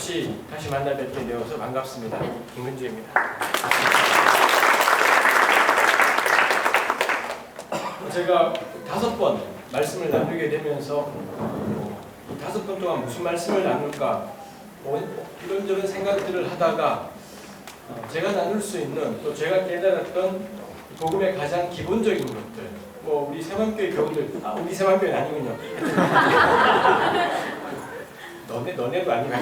다시 만나 뵙게 되어서 반갑습니다. 김근주입니다. 제가 5번 말씀을 나누게 되면서 이 5번 동안 무슨 말씀을 나눌까 이런저런 생각들을 하다가 제가 나눌 수 있는 또 제가 깨달았던 복음의 가장 기본적인 것들 우리 새만교회 교우들 우리 새만교회는 아니군요. 너네도 아니고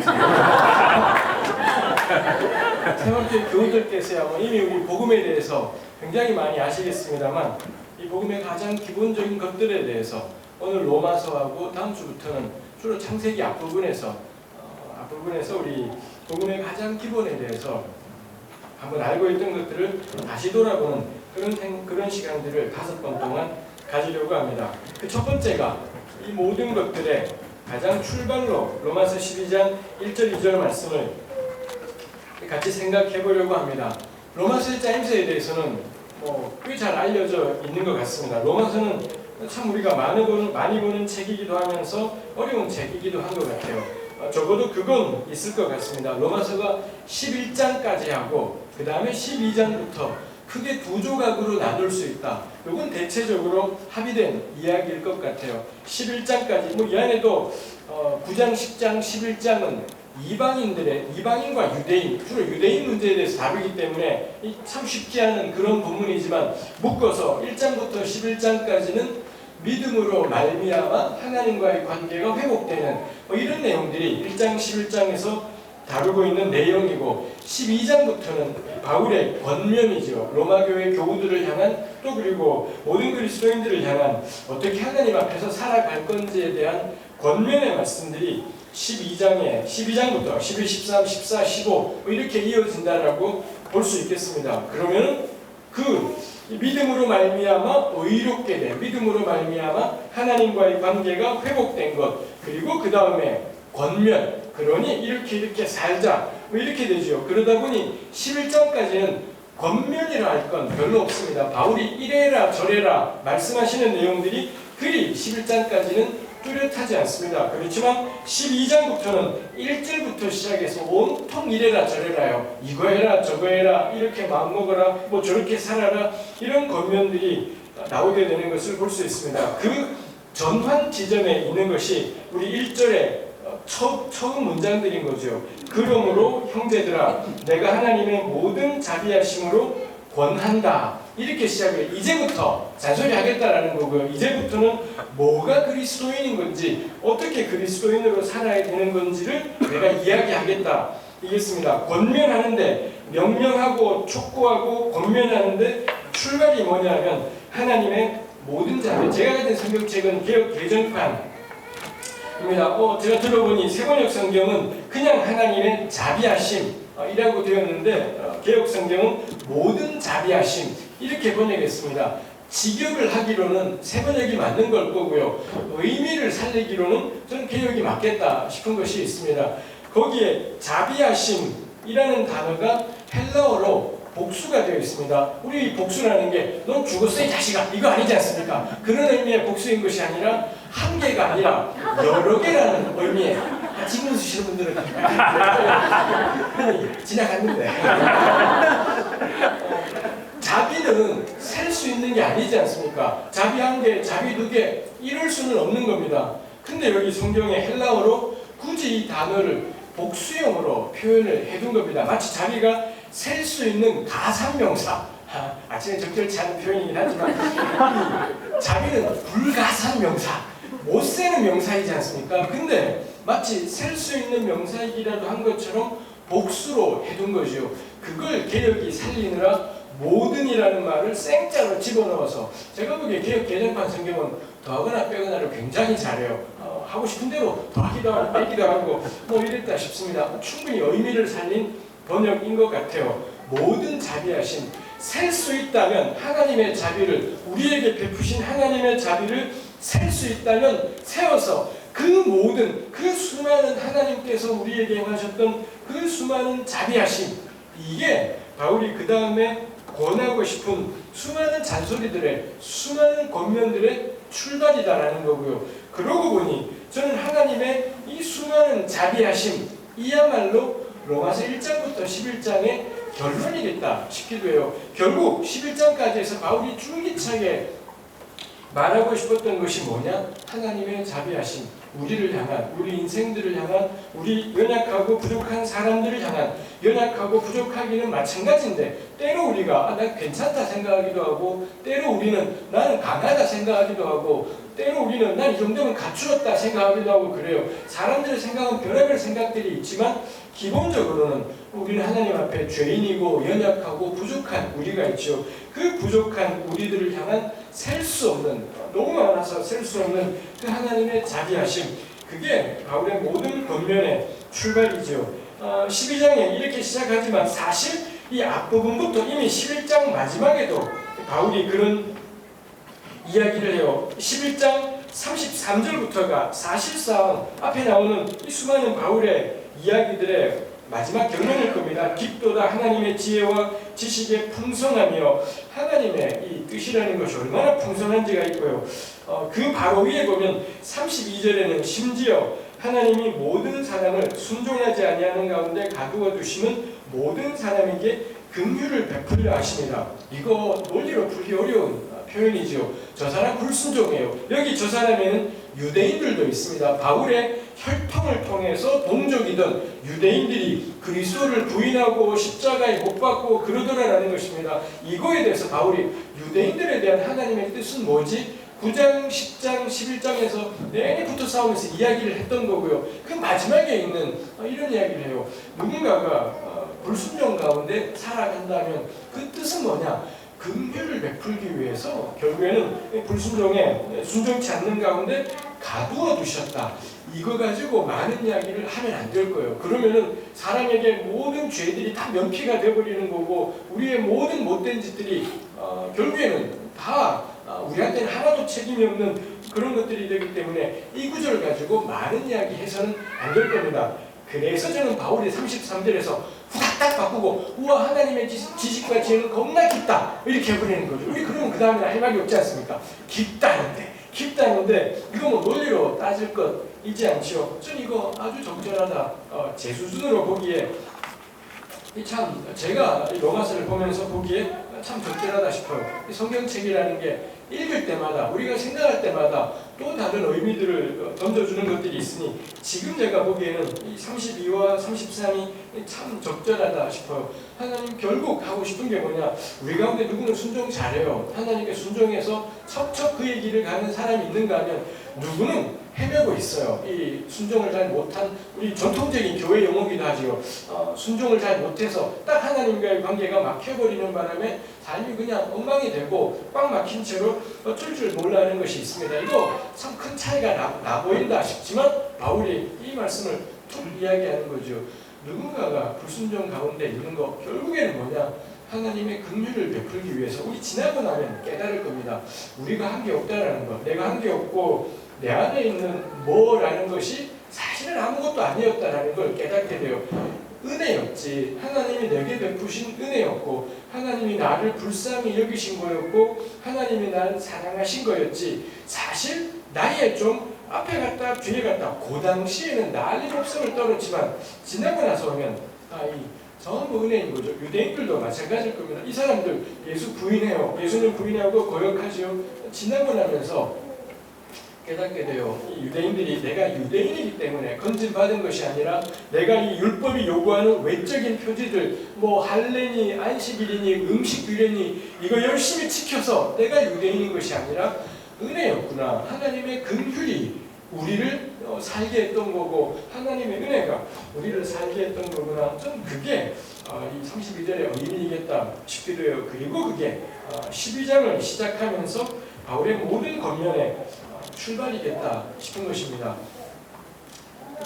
새만교회 교우들께서야 이미 우리 복음에 대해서 굉장히 많이 아시겠습니다만 이 복음의 가장 기본적인 것들에 대해서 오늘 로마서하고 다음 주부터는 주로 창세기 앞부분에서 우리 복음의 가장 기본에 대해서 한번 알고 있던 것들을 다시 돌아보는 그런 시간들을 5번 동안 가지려고 합니다. 그 첫 번째가 이 모든 것들의 가장 출발로 로마서 12장 1절 2절 말씀을 같이 생각해 보려고 합니다. 로마서의 짜임새에 대해서는 꽤 잘 알려져 있는 것 같습니다. 로마서는 참 우리가 많이 보는 책이기도 하면서 어려운 책이기도 한 것 같아요. 적어도 그건 있을 것 같습니다. 로마서가 11장까지 하고 그 다음에 12장부터 크게 2조각으로 나눌 수 있다. 이건 대체적으로 합의된 이야기일 것 같아요. 11장까지 이 안에도 9장, 10장, 11장은 이방인과 유대인, 주로 유대인 문제에 대해서 다루기 때문에 참 쉽지 않은 그런 본문이지만 묶어서 1장부터 11장까지는 믿음으로 말미암아 하나님과의 관계가 회복되는 이런 내용들이 1장, 11장에서 다루고 있는 내용이고 12장부터는 바울의 권면이죠. 로마 교회 교우들을 향한 또 그리고 모든 그리스도인들을 향한 어떻게 하나님 앞에서 살아갈 건지에 대한 권면의 말씀들이 12장부터 11, 13, 14, 15 이렇게 이어진다라고 볼 수 있겠습니다. 그러면 그 믿음으로 말미암아 의롭게 된 믿음으로 말미암아 하나님과의 관계가 회복된 것 그리고 그 다음에 권면 그러니 이렇게 살자 이렇게 되죠. 그러다 보니 11장까지는 권면이라 할 건 별로 없습니다. 바울이 이래라 저래라 말씀하시는 내용들이 그리 11장까지는 뚜렷하지 않습니다. 그렇지만 12장부터는 1절부터 시작해서 온통 이래라 저래라요. 이거 해라 저거 해라 이렇게 마음먹어라 저렇게 살아라 이런 권면들이 나오게 되는 것을 볼 수 있습니다. 그 전환 지점에 있는 것이 우리 1절의 처음 문장들인 거죠. 그러므로 형제들아 내가 하나님의 모든 자비하심으로 권한다. 이렇게 시작해요. 이제부터 잔소리 하겠다라는 거고요. 이제부터는 뭐가 그리스도인인 건지 어떻게 그리스도인으로 살아야 되는 건지를 내가 이야기하겠다. 이겠습니다. 권면하는데 명령하고 촉구하고 권면하는데 출발이 뭐냐면 하나님의 모든 자비. 제가 가진 성경책은 개역 개정판입니다. 제가 들어보니 세번역 성경은 그냥 하나님의 자비하심이라고 되었는데 개역 성경은 모든 자비하심 이렇게 번역했습니다. 직역을 하기로는 세번역이 맞는 걸 거고요. 의미를 살리기로는 저는 개역이 맞겠다 싶은 것이 있습니다. 거기에 자비하심이라는 단어가 헬라어로 복수가 되어 있습니다. 우리 복수라는 게 넌 죽었어 이 자식아 이거 아니지 않습니까? 그런 의미의 복수인 것이 아니라 한 개가 아니라 여러 개라는 의미의 지금 쓰시는 분들은 지나갔는데 자비는 셀 수 있는 게 아니지 않습니까? 자비 1개, 자비 2개 이럴 수는 없는 겁니다. 근데 여기 성경의 헬라어로 굳이 이 단어를 복수형으로 표현을 해둔 겁니다. 마치 자비가 셀 수 있는 가산명사 아침에 적절치 않은 표현이긴 하지만 자비는 불가산명사 못 세는 명사이지 않습니까? 근데 마치 셀 수 있는 명사이기라도 한 것처럼 복수로 해둔 거죠. 그걸 개역이 살리느라 모든이라는 말을 생자로 집어넣어서 제가 보기에 개역 개정판 성경은 더하거나 빼거나를 굉장히 잘해요. 하고 싶은 대로 더하기도 하고 빼기도 하고 이랬다 싶습니다. 충분히 의미를 살린 번역인 것 같아요. 모든 자비하심 셀 수 있다면 하나님의 자비를 우리에게 베푸신 하나님의 자비를 셀 수 있다면 세워서 그 모든 그 수많은 하나님께서 우리에게 행하셨던 그 수많은 자비하심 이게 바울이 그 다음에 권하고 싶은 수많은 잔소리들의 수많은 권면들의 출발이다라는 거고요. 그러고 보니 저는 하나님의 이 수많은 자비하심 이야말로 로마서 1장부터 11장의 결론이겠다 싶기도 해요. 결국 11장까지 해서 바울이 줄기차게 말하고 싶었던 것이 뭐냐? 하나님의 자비하심, 우리를 향한, 우리 인생들을 향한, 우리 연약하고 부족한 사람들을 향한, 연약하고 부족하기는 마찬가지인데 때로 우리가 난 괜찮다 생각하기도 하고, 때로 우리는 나는 강하다 생각하기도 하고, 때로 우리는 난 이 정도면 갖추었다 생각하기도 하고 그래요. 사람들의 생각은 별의별 생각들이 있지만 기본적으로는 우리는 하나님 앞에 죄인이고 연약하고 부족한 우리가 있죠. 그 부족한 우리들을 향한 셀 수 없는, 너무 많아서 셀 수 없는 그 하나님의 자비하심, 그게 바울의 모든 권면의 출발이죠. 12장에 이렇게 시작하지만 사실 이 앞부분부터 이미 11장 마지막에도 바울이 그런 이야기를 해요. 11장 33절부터가 사실상 앞에 나오는 이 수많은 바울의 이야기들의 마지막 결론일 겁니다. 깊도다 하나님의 지혜와 지식의 풍성하며, 하나님의 이 뜻이라는 것이 얼마나 풍성한지가 있고요. 그 바로 위에 보면 32절에는 심지어 하나님이 모든 사람을 순종하지 아니하는 가운데 가두어 두시는 모든 사람에게 긍휼을 베풀려 하십니다. 이거 논리로 풀기 어려운 표현이죠. 저 사람 불순종해요. 여기 저 사람에는 유대인들도 있습니다. 바울의 혈통을 통해서 동족이던 유대인들이 그리스도를 부인하고 십자가에 못 박고 그러더라라는 것입니다. 이거에 대해서 바울이 유대인들에 대한 하나님의 뜻은 뭐지? 9장, 10장, 11장에서 내내 붙어 싸우면서 이야기를 했던 거고요. 그 마지막에 있는 이런 이야기를 해요. 누군가가 불순종 가운데 살아간다면 그 뜻은 뭐냐? 긍휼을 베풀기 위해서 결국에는 불순종에 순종치 않는 가운데 가두어 두셨다. 이거 가지고 많은 이야기를 하면 안 될 거예요. 그러면은 사람에게 모든 죄들이 다 면피가 되어버리는 거고, 우리의 모든 못된 짓들이 결국에는 다 우리한테는 하나도 책임이 없는 그런 것들이 되기 때문에 이 구절을 가지고 많은 이야기 해서는 안 될 겁니다. 그래서 저는 바울이 33절에서 후닥닥 바꾸고, 우와 하나님의 지식과 지혜는 겁나 깊다 이렇게 해버리는 거죠. 우리 그러면 그 다음에 할 말이 없지 않습니까? 깊다는데 이거 뭐 논리로 따질 것 있지 않지요. 전 이거 아주 적절하다, 제 수준으로 보기에 참 제가 로마서를 보면서 보기에 참 적절하다 싶어요. 성경책이라는 게 읽을 때마다, 우리가 생각할 때마다 또 다른 의미들을 던져주는 것들이 있으니 지금 제가 보기에는 이 32와 33이 참 적절하다 싶어요. 하나님 결국 하고 싶은 게 뭐냐? 우리 가운데 누구는 순종 잘해요. 하나님께 순종해서 척척 그의 길을 가는 사람이 있는가 하면 누구는 헤매고 있어요. 이 순종을 잘 못한, 우리 전통적인 교회 용어기도 하지요. 순종을 잘 못해서 딱 하나님과의 관계가 막혀버리는 바람에 삶이 그냥 엉망이 되고 꽉 막힌 채로 어쩔 줄 몰라하는 것이 있습니다. 이거 참 큰 차이가 나 보인다 싶지만 바울이 이 말씀을 툭 이야기하는 거죠. 누군가가 불순종 가운데 있는 거 결국에는 뭐냐? 하나님의 긍휼을 베풀기 위해서 우리 지나고 나면 깨달을 겁니다. 우리가 한 게 없다라는 것, 내가 한 게 없고 내 안에 있는 뭐라는 것이 사실은 아무것도 아니었다라는 걸 깨닫게 돼요. 은혜였지. 하나님이 내게 베푸신 은혜였고, 하나님이 나를 불쌍히 여기신 거였고, 하나님이 나를 사랑하신 거였지. 사실 나의 좀 앞에 갔다 뒤에 갔다 그 당시에는 난리 법석을 떨었지만 지나고 나서 오면 이 전부 은혜인 거죠. 유대인들도 마찬가지일 겁니다. 이 사람들 예수 부인해요. 예수님 부인하고 거역하지요. 지나고 나면서 깨닫게 돼요. 이 유대인들이 내가 유대인이기 때문에 건진받은 것이 아니라 내가 이 율법이 요구하는 외적인 표지들, 뭐 할례니 안식일이니 음식규례니 이거 열심히 지켜서 내가 유대인인 것이 아니라 은혜였구나. 하나님의 긍휼이 우리를 살게 했던 거고, 하나님의 은혜가 우리를 살게 했던 거구나. 좀 그게 이 32절의 의미이겠다 싶기도 해요. 그리고 그게 12장을 시작하면서 바울의 모든 권면의 출발이겠다 싶은 것입니다.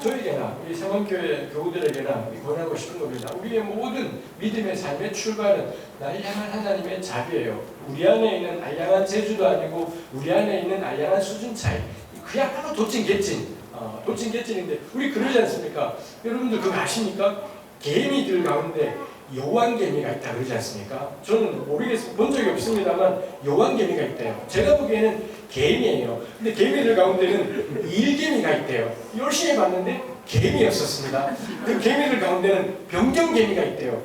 저에게나 우리 세원교회 교우들에게나 권하고 싶은 겁니다. 우리의 모든 믿음의 삶의 출발은 나를 향한 하나님의 자비예요. 우리 안에 있는 알량한 재주도 아니고 우리 안에 있는 알량한 수준 차이, 그야말로 도찐개찐인데 우리 그러지 않습니까? 여러분들 그거 아십니까? 개미들 가운데 여왕개미가 있다 그러지 않습니까? 저는 모르겠어요. 본 적이 없습니다만 여왕개미가 있대요. 제가 보기에는 개미예요. 근데 개미들 가운데는 일개미가 있대요. 열심히 봤는데 개미였었습니다. 그 개미들 가운데는 병정개미가 있대요.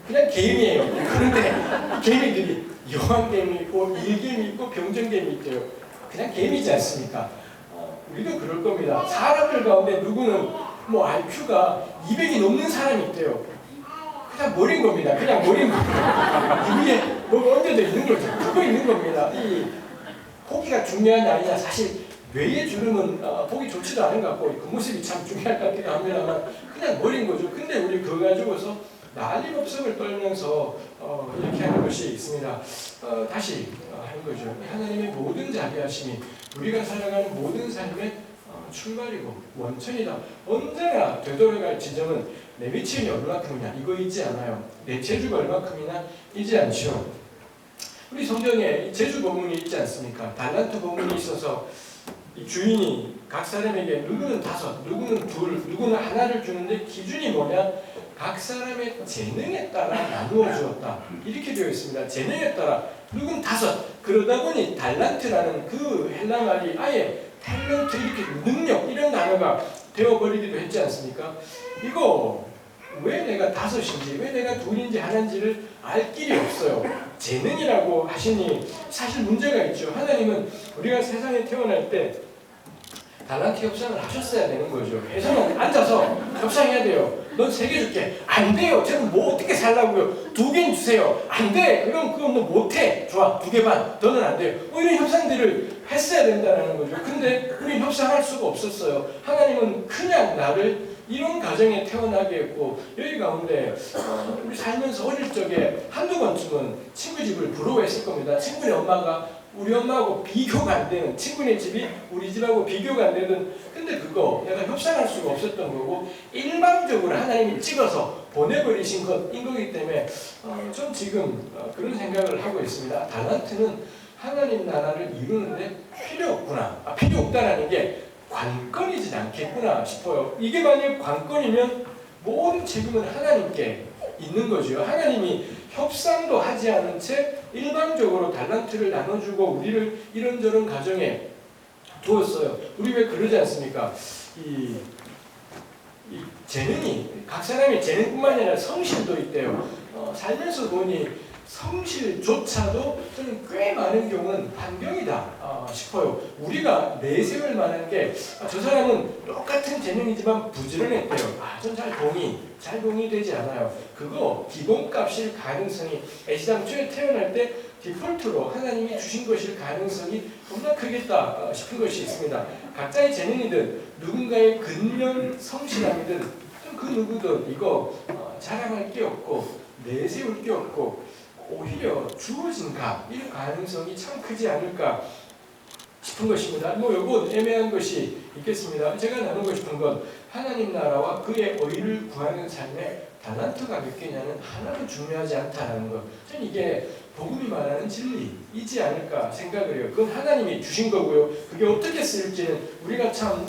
그냥 개미예요. 그런데 개미들이 여왕개미 있고 일개미 있고 병정개미 있대요. 그냥 개미지 않습니까? 우리도 그럴 겁니다. 사람들 가운데 누구는 뭐 IQ가 200이 넘는 사람이 있대요. 그냥 머린 겁니다. 그냥 머린 겁니다. 이 위에 뭐 얹어져 있는 거죠. 그거 있는 겁니다. 이 보기가 중요하냐 아니냐 사실 뇌의 주름은 보기 좋지도 않은 것 같고 그 모습이 참 중요할 것 같기도 합니다만 그냥 머린 거죠. 근데 우리 그거 가지고서 난리법석을 떨면서 이렇게 하는 것이 있습니다. 다시 하는 거죠. 하나님의 모든 자비하심이 우리가 살아가는 모든 삶의 출발이고 원천이다. 언제나 되돌아갈 지점은 내 미천이 얼마큼이냐 이거 있지 않아요. 내 재주가 얼마큼이나 있지 않죠. 우리 성경에 재주 본문이 있지 않습니까? 달란트 본문이 있어서 이 주인이 각 사람에게 누구는 5, 누구는 2, 누구는 하나를 주는데 기준이 뭐냐? 각 사람의 재능에 따라 나누어 주었다. 이렇게 되어 있습니다. 재능에 따라 누구는 5. 그러다 보니 달란트라는 그 헬라 말이 아예 탤런트 이렇게 능력 이런 단어가 되어버리기도 했지 않습니까? 이거 왜 내가 5인지 왜 내가 2인지 하나인지를 알 길이 없어요. 재능이라고 하시니 사실 문제가 있죠. 하나님은 우리가 세상에 태어날 때 달란트 협상을 하셨어야 되는 거죠. 회사는 앉아서 협상해야 돼요. 넌 3개 줄게. 안 돼요. 저는 뭐 어떻게 살라고요. 2개는 주세요. 안 돼. 그럼 그건 너 못해. 좋아. 2개 반. 너는 안 돼요. 이런 협상들을 했어야 된다는 거죠. 근데 우리는 협상할 수가 없었어요. 하나님은 그냥 나를 이런 가정에 태어나게 했고 여기 가운데 우리 살면서 어릴 적에 한두 번쯤은 친구 집을 부러워했을 겁니다. 친구네 엄마가 우리 엄마하고 비교가 안 되는 친구네 집이 우리 집하고 비교가 안 되는 근데 그거 내가 협상할 수가 없었던 거고 일방적으로 하나님이 찍어서 보내버리신 것인 거기 때문에 전 지금 그런 생각을 하고 있습니다. 달란트는 하나님 나라를 이루는데 필요 없구나. 필요 없다라는 게 관건이지 않겠구나 싶어요. 이게 만약 관건이면 모든 책임은 하나님께 있는 거죠. 하나님이 협상도 하지 않은 채 일방적으로 달란트를 나눠주고 우리를 이런저런 가정에 두었어요. 우리 왜 그러지 않습니까? 이 재능이 각 사람의 재능뿐만 아니라 성실도 있대요. 살면서 보니 성실조차도 저는 꽤 많은 경우는 환경이다 싶어요. 우리가 내세울 만한 게 저 사람은 똑같은 재능이지만 부지런했대요. 전 잘 동의되지 않아요. 그거 기본값일 가능성이 애시당초에 태어날 때 디폴트로 하나님이 주신 것일 가능성이 너무나 크겠다 싶은 것이 있습니다. 각자의 재능이든 누군가의 근면 성실함이든 그 누구든 이거 자랑할 게 없고 내세울 게 없고 오히려 주어진 값, 이 가능성이 참 크지 않을까 싶은 것입니다. 요건 애매한 것이 있겠습니다. 제가 나누고 싶은 건 하나님 나라와 그의 의를 구하는 삶에 달란트가 몇 개냐는 하나도 중요하지 않다는 것. 저는 이게 복음이 말하는 진리이지 않을까 생각을 해요. 그건 하나님이 주신 거고요. 그게 어떻게 쓰일지는 우리가 참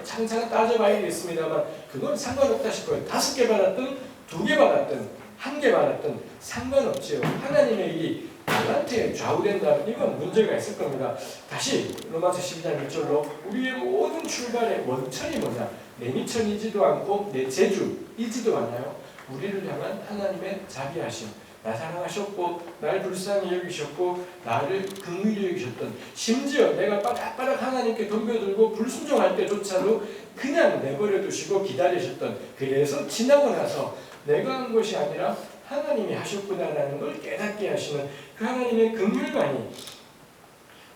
창창 따져봐야겠습니다만 그건 상관없다 싶어요. 5개 받았든 2개 받았든 1개 받았든 상관없지요. 하나님의 일이 달란트에 좌우된다면 이건 문제가 있을 겁니다. 다시 로마서 12장 1절로 우리의 모든 출발의 원천이 뭐냐? 내 미천이지도 않고 내 재주이지도 않아요. 우리를 향한 하나님의 자비하심. 나 사랑하셨고 날 불쌍히 여기셨고 나를 긍휼히 여기셨던 심지어 내가 빠닥빠닥 하나님께 덤벼들고 불순종할 때조차도 그냥 내버려 두시고 기다리셨던 그래서 지나고 나서 내가 한 것이 아니라 하나님이 하셨구나라는 걸 깨닫게 하시는 그 하나님의 긍휼만이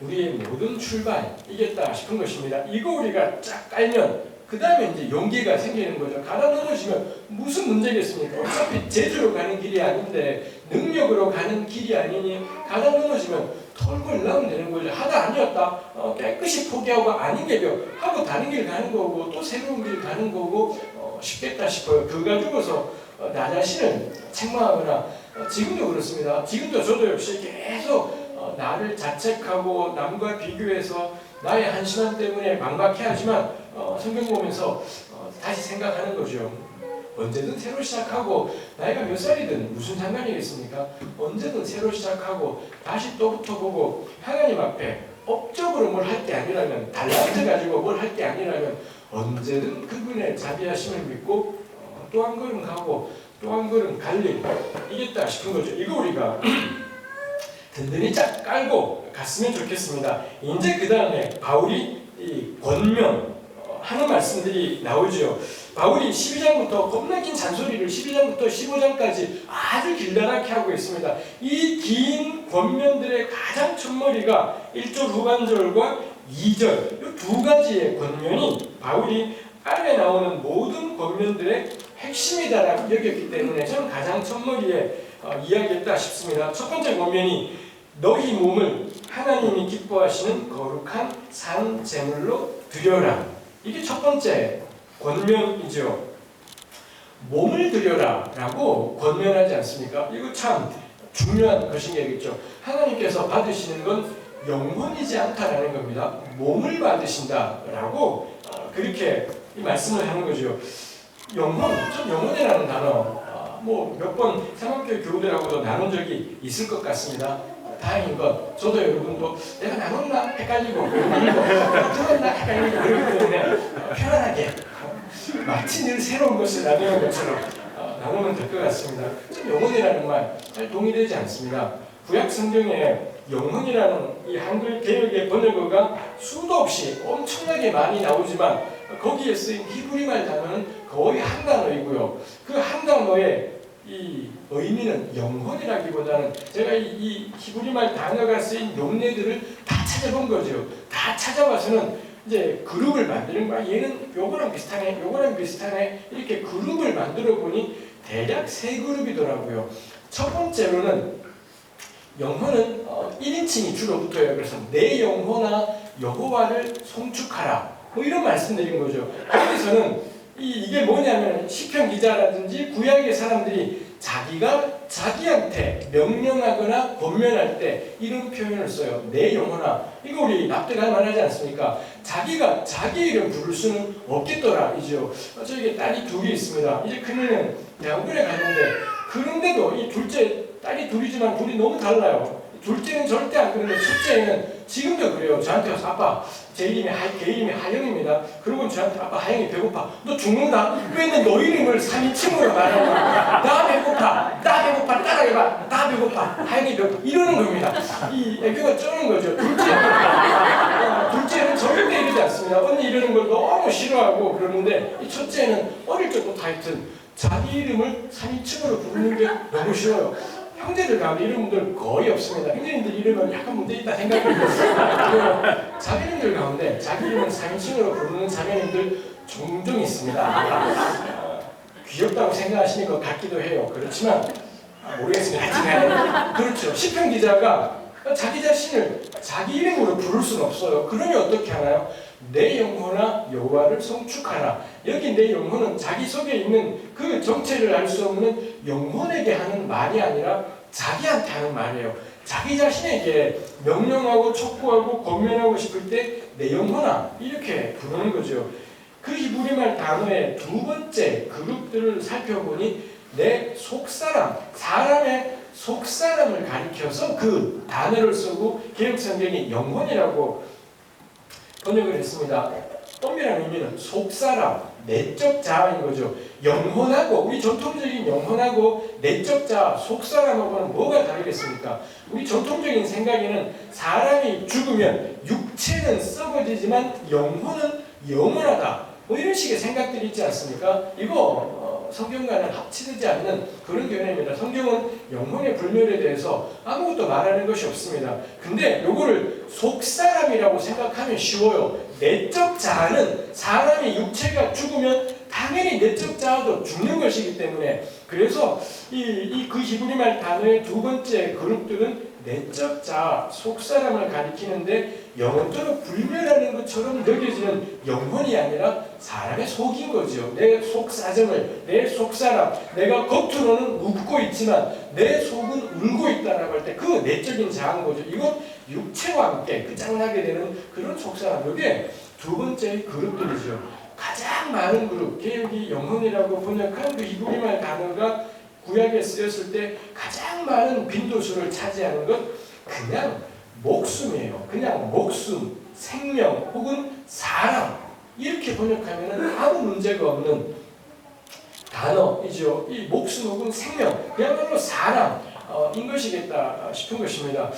우리의 모든 출발이겠다 싶은 것입니다. 이거 우리가 쫙 깔면 그 다음에 이제 용기가 생기는 거죠. 가다 넘어지면 무슨 문제겠습니까? 어차피 재주로 가는 길이 아닌데 능력으로 가는 길이 아니니 가다 넘어지면 털고 나오면 되는 거죠. 하다 아니었다. 깨끗이 포기하고 아닌 개벽 하고 다른 길 가는 거고 또 새로운 길 가는 거고 쉽겠다 싶어요. 그거 가지고서 나 자신을 책망하거나 지금도 그렇습니다. 지금도 저도 역시 계속 나를 자책하고 남과 비교해서 나의 한심함 때문에 막막해하지만 성경 보면서 다시 생각하는 거죠. 언제든 새로 시작하고 나이가 몇 살이든 무슨 상관이겠습니까? 언제든 새로 시작하고 다시 또 붙어보고 하나님 앞에 업적으로 뭘 할 게 아니라면 달란트 가지고 뭘 할 게 아니라면 언제든 그분의 자비하심을 믿고 또 한 걸음 가고 또 한 걸음 갈 일 이겠다 싶은 거죠. 이거 우리가 든든히 쫙 깔고 갔으면 좋겠습니다. 이제 그 다음에 바울이 이 권면 하는 말씀들이 나오죠. 바울이 12장부터 겁나 긴 잔소리를 12장부터 15장까지 아주 길다랗게 하고 있습니다. 이 긴 권면들의 가장 첫머리가 1절 후반절과 2절 이 두 가지의 권면이 바울이 아래 나오는 모든 권면들의 핵심이다라고 여겼기 때문에 저는 가장 첫머리에 이야기했다 싶습니다. 첫 번째 권면이 너희 몸을 하나님이 기뻐하시는 거룩한 산 제물로 드려라. 이게 첫 번째 권면이죠. 몸을 드려라 라고 권면하지 않습니까? 이거 참 중요한 것이겠죠. 하나님께서 받으시는 건 영혼이지 않다라는 겁니다. 몸을 받으신다라고 그렇게 이 말씀을 하는 거죠. 영혼, 전 영혼이라는 단어 뭐 몇 번 삼학교 교우들하고도 나눈 적이 있을 것 같습니다. 다행인 건 저도 여러분도 내가 나눴나 헷갈리고 들었나 헷갈리고 그렇기 때문에 편안하게 마치 늘 새로운 것을 나누는 것처럼 나누면 될 것 같습니다. 좀 영혼이라는 말 잘 동의되지 않습니다. 구약 성경에 영혼이라는 이 한글 개역의 번역어가 수도 없이 엄청나게 많이 나오지만 거기에 쓰인 히브리말 단어는 거의 한 단어이고요. 그 한 단어의 이 의미는 영혼이라기보다는 제가 이 히브리말 단어가 쓰인 용례들을 다 찾아본 거죠. 다 찾아봐서는 이제 그룹을 만드는 거야. 얘는 요거랑 비슷하네, 요거랑 비슷하네 이렇게 그룹을 만들어 보니 대략 3그룹이더라고요. 첫 번째로는 영혼은 1인칭이 주로 붙어요. 그래서 내 영혼아 여호와를 송축하라 뭐 이런 말씀드린 거죠. 거기서는 이게 뭐냐면 시편 기자라든지 구약의 사람들이 자기가 자기한테 명령하거나 권면할 때 이런 표현을 써요. 내 영혼아. 이거 우리 납득할 만하지 않습니까? 자기가 자기 이름 부를 수는 없겠더라 이죠. 저에게 딸이 둘이 있습니다. 이제 큰애는 대학원에 가는데 그런데도 이 둘째 딸이 둘이지만 둘이 너무 달라요. 둘째는 절대 안 그러는데 첫째는 지금도 그래요. 저한테 와서 아빠 제 이름이 개 이름이 하영입니다. 그러고 저한테 아빠 하영이 배고파. 너 죽는다. 왜는 너 이름을 3인칭으로 말하냐. 나 배고파. 나 배고파. 따라해봐. 나 배고파. 하영이 배고파. 이러는 겁니다. 이 애교가 쩌는 거죠. 둘째는 절대 이러지 않습니다. 언니 이러는 걸 너무 싫어하고 그러는데 이 첫째는 어릴 적부터 하여튼 자기 이름을 3인칭으로 부르는 게 너무 싫어요. 형제들 가운데 이런 분들 거의 없습니다. 형제님들 이름은 약간 문제 있다 생각합니다. 자매님들 가운데 자기 이름을 3인칭으로 부르는 자매님들 종종 있습니다. 귀엽다고 생각하시는 것 같기도 해요. 그렇지만 모르겠습니다. 하여튼 그렇죠. 시편 기자가 자기 자신을 자기 이름으로 부를 수는 없어요. 그러면 어떻게 하나요? 내 영혼아 여호와를 송축하라. 여기 내 영혼은 자기 속에 있는 그 정체를 알 수 없는 영혼에게 하는 말이 아니라 자기한테 하는 말이에요. 자기 자신에게 명령하고 촉구하고 권면하고 싶을 때 내 영혼아 이렇게 부르는 거죠. 그 히브리말 단어의 두 번째 그룹들을 살펴보니 내 속사람, 사람의 속사람을 가리켜서 그 단어를 쓰고 개역성경이 영혼이라고 번역을 했습니다. 엄밀한 의미는 속사람, 내적 자아인 거죠. 영혼하고 우리 전통적인 영혼하고 내적 자아, 속사람하고는 뭐가 다르겠습니까? 우리 전통적인 생각에는 사람이 죽으면 육체는 썩어지지만 영혼은 영원하다. 뭐 이런 식의 생각들이 있지 않습니까? 이거 성경과는 합치지 않는 그런 견해입니다. 성경은 영혼의 불멸에 대해서 아무것도 말하는 것이 없습니다. 근데 요거를 속사람이라고 생각하면 쉬워요. 내적 자아는 사람의 육체가 죽으면 당연히 내적 자아도 죽는 것이기 때문에 그래서 그 히브리말 단어의 두 번째 그룹들은 내적 자아, 속사람을 가리키는데 영원토록 불멸하는 것처럼 느껴지는 영혼이 아니라 사람의 속인 거죠. 내 속사정을, 내 속사람, 내가 겉으로는 웃고 있지만 내 속은 울고 있다라고 할 때 그 내적인 자아인 거죠. 이건 육체와 함께 끝장나게 되는 그런 속사람. 이게 두 번째 그룹들이죠. 가장 많은 그룹, 개혁이 영혼이라고 번역한 그 히브리말 단어가 구약에 쓰였을 때 가장 많은 빈도수를 차지하는 것, 그냥 목숨이에요. 그냥 목숨, 생명 혹은 사람, 이렇게 번역하면 아무 문제가 없는 단어이죠. 이 목숨 혹은 생명, 그야말로 사람인 것이겠다 싶은 것입니다.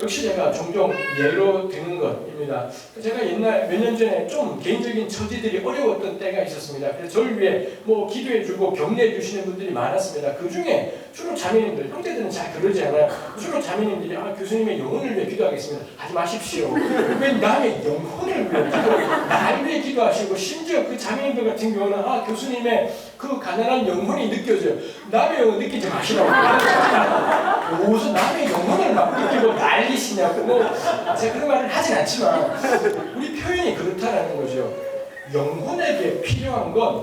역시 제가 종종 예로 드는 것입니다. 제가 옛날 몇 년 전에 좀 개인적인 처지들이 어려웠던 때가 있었습니다. 그래서 저를 위해 뭐 기도해주고 격려해 주시는 분들이 많았습니다. 그 중에 주로 자매님들, 형제들은 잘 그러지 않아요. 주로 자매님들이 교수님의 영혼을 위해 기도하겠습니다. 하지 마십시오. 왜 남의 영혼을 위해 나를 위해 기도하시고, 심지어 그 자매님들 같은 경우는 교수님의 그 가난한 영혼이 느껴져요. 남의 영혼 느끼지 마시라고. 무슨 남의 영혼을 막 느끼고 난리시냐고. 제가 그런 말을 하진 않지만 우리 표현이 그렇다라는 거죠. 영혼에게 필요한 건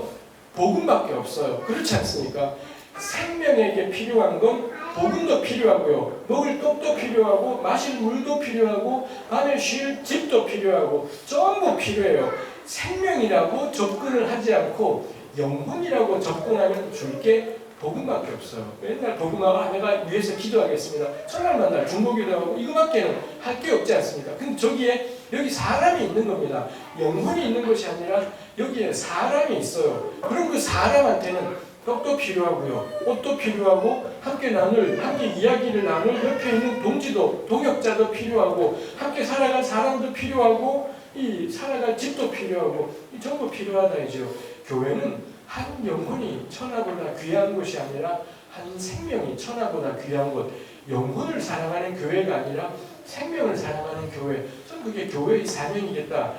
복음밖에 없어요. 그렇지 않습니까? 생명에게 필요한 건 복음도 필요하고요. 먹을 떡도 필요하고 마실 물도 필요하고 밤에 쉴 집도 필요하고 전부 필요해요. 생명이라고 접근을 하지 않고 영혼이라고 접근하면 줄 게 복음밖에 없어요. 맨날 복음하고 내가 위해서 기도하겠습니다. 설날 만날 중보기도 하고 이거밖에는 할 게 없지 않습니까? 근데 저기에 여기 사람이 있는 겁니다. 영혼이 있는 것이 아니라 여기에 사람이 있어요. 그럼 그 사람한테는 떡도 필요하고요, 옷도 필요하고, 함께 이야기를 나눌 옆에 있는 동지도, 동역자도 필요하고, 함께 살아갈 사람도 필요하고, 이 살아갈 집도 필요하고, 이 전부 필요하다이죠. 교회는 한 영혼이 천하보다 귀한 것이 아니라 한 생명이 천하보다 귀한 것, 영혼을 사랑하는 교회가 아니라 생명을 사랑하는 교회, 전 그게 교회의 사명이겠다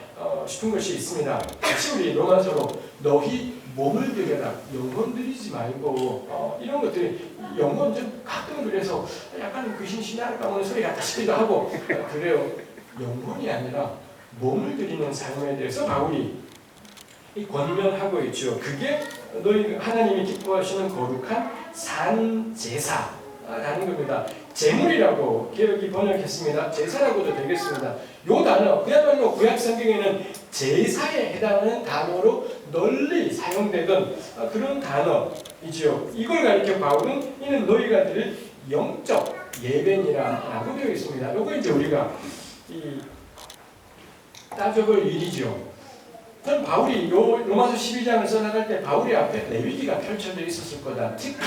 싶은 것이 있습니다. 같이 우리 로마서로 너희 몸을 들여라, 영혼 들이지 말고 이런 것들이 영혼 좀 가끔 그래서 약간 귀신신앙을 까먹는 소리 같다 싶기도 하고 그래요. 영혼이 아니라 몸을 들이는 삶에 대해서 바울이 권면하고 있죠. 그게 너희 하나님이 기뻐하시는 거룩한 산 제사라는 겁니다. 제물이라고 개역이 번역했습니다. 제사라고도 되겠습니다. 이 단어 그야말로 구약 성경에는 제사에 해당하는 단어로 널리 사용되던 그런 단어이지요. 이걸 가리켜 바울은 이는 너희가 드릴 영적 예배니라라고 되어 있습니다. 이거 이제 우리가 따져볼 일이죠. 전 바울이 로마서 12장을 써나갈 때 바울이 앞에 레위기가 펼쳐져 있었을 거다. 특히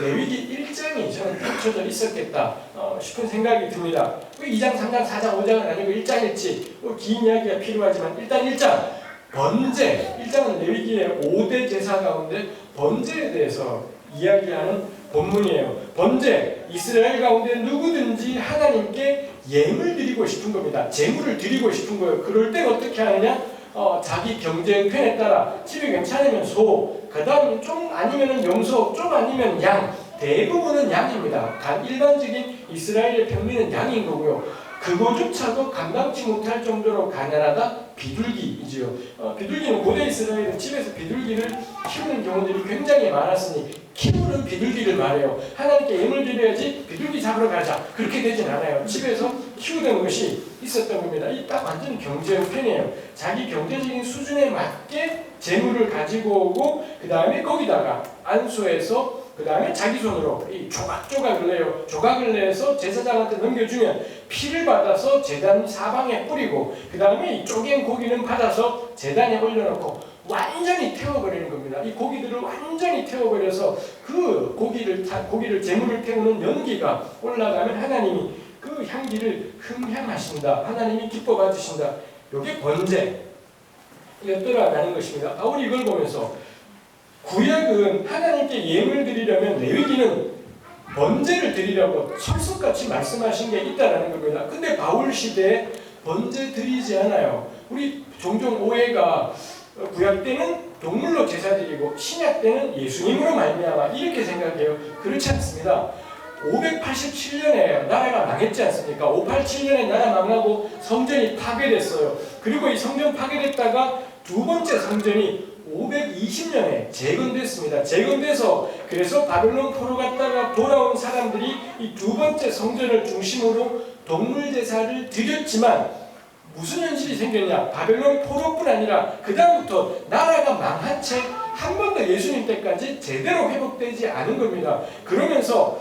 레위기 1장이 저는 펼쳐져 있었겠다 싶은 생각이 듭니다. 2장, 3장, 4장, 5장은 아니고 1장일지 긴 이야기가 필요하지만 일단 1장 번제, 1장은 레위기의 5대 제사 가운데 번제에 대해서 이야기하는 본문이에요. 번제, 이스라엘 가운데 누구든지 하나님께 예물 드리고 싶은 겁니다. 제물을 드리고 싶은 거예요. 그럴 때 어떻게 하느냐? 자기 경제 형편에 따라 집이 괜찮으면 소, 그 다음 좀 아니면 염소, 좀 아니면 양, 대부분은 양입니다. 일반적인 이스라엘의 평민은 양인 거고요. 그거조차도 감당치 못할 정도로 가난하다? 비둘기이지요. 비둘기는 고대 이스라엘은 집에서 비둘기를 키우는 경우들이 굉장히 많았으니 키우는 비둘기를 말해요. 하나님께 예물 드려야지 비둘기 잡으러 가자. 그렇게 되진 않아요. 집에서 키우던 것이 있었던 겁니다. 이 딱 완전 경제 형편이에요. 자기 경제적인 수준에 맞게 재물을 가지고 오고 그 다음에 거기다가 안수해서 그 다음에 자기 손으로 이 조각조각을 내요. 조각을 내서 제사장한테 넘겨주면 피를 받아서 제단 사방에 뿌리고 그 다음에 이 쪼갠 고기는 받아서 제단에 올려놓고 완전히 태워버리는 겁니다. 이 고기들을 완전히 태워버려서 그 고기를 제물을 태우는 연기가 올라가면 하나님이 그 향기를 흠향하신다. 하나님이 기뻐 받으신다. 이게 번제였더라라는 것입니다. 바울이 이걸 보면서 구약은 하나님께 예물 드리려면 레위기는 번제를 드리라고 철석같이 말씀하신 게 있다라는 겁니다. 근데 바울 시대에 번제 드리지 않아요. 우리 종종 오해가 구약 때는 동물로 제사 드리고 신약 때는 예수님으로 말미암아 이렇게 생각해요. 그렇지 않습니다. 587년에 나라가 망했지 않습니까? 587년에 나라 망하고 성전이 파괴됐어요. 그리고 이 성전 파괴됐다가 두 번째 성전이 520년에 재건됐습니다. 재건돼서 그래서 바벨론 포로 갔다가 돌아온 사람들이 이 두 번째 성전을 중심으로 동물 제사를 드렸지만 무슨 현실이 생겼냐? 바벨론 포로뿐 아니라 그 다음부터 나라가 망한 채 한 번도 예수님 때까지 제대로 회복되지 않은 겁니다. 그러면서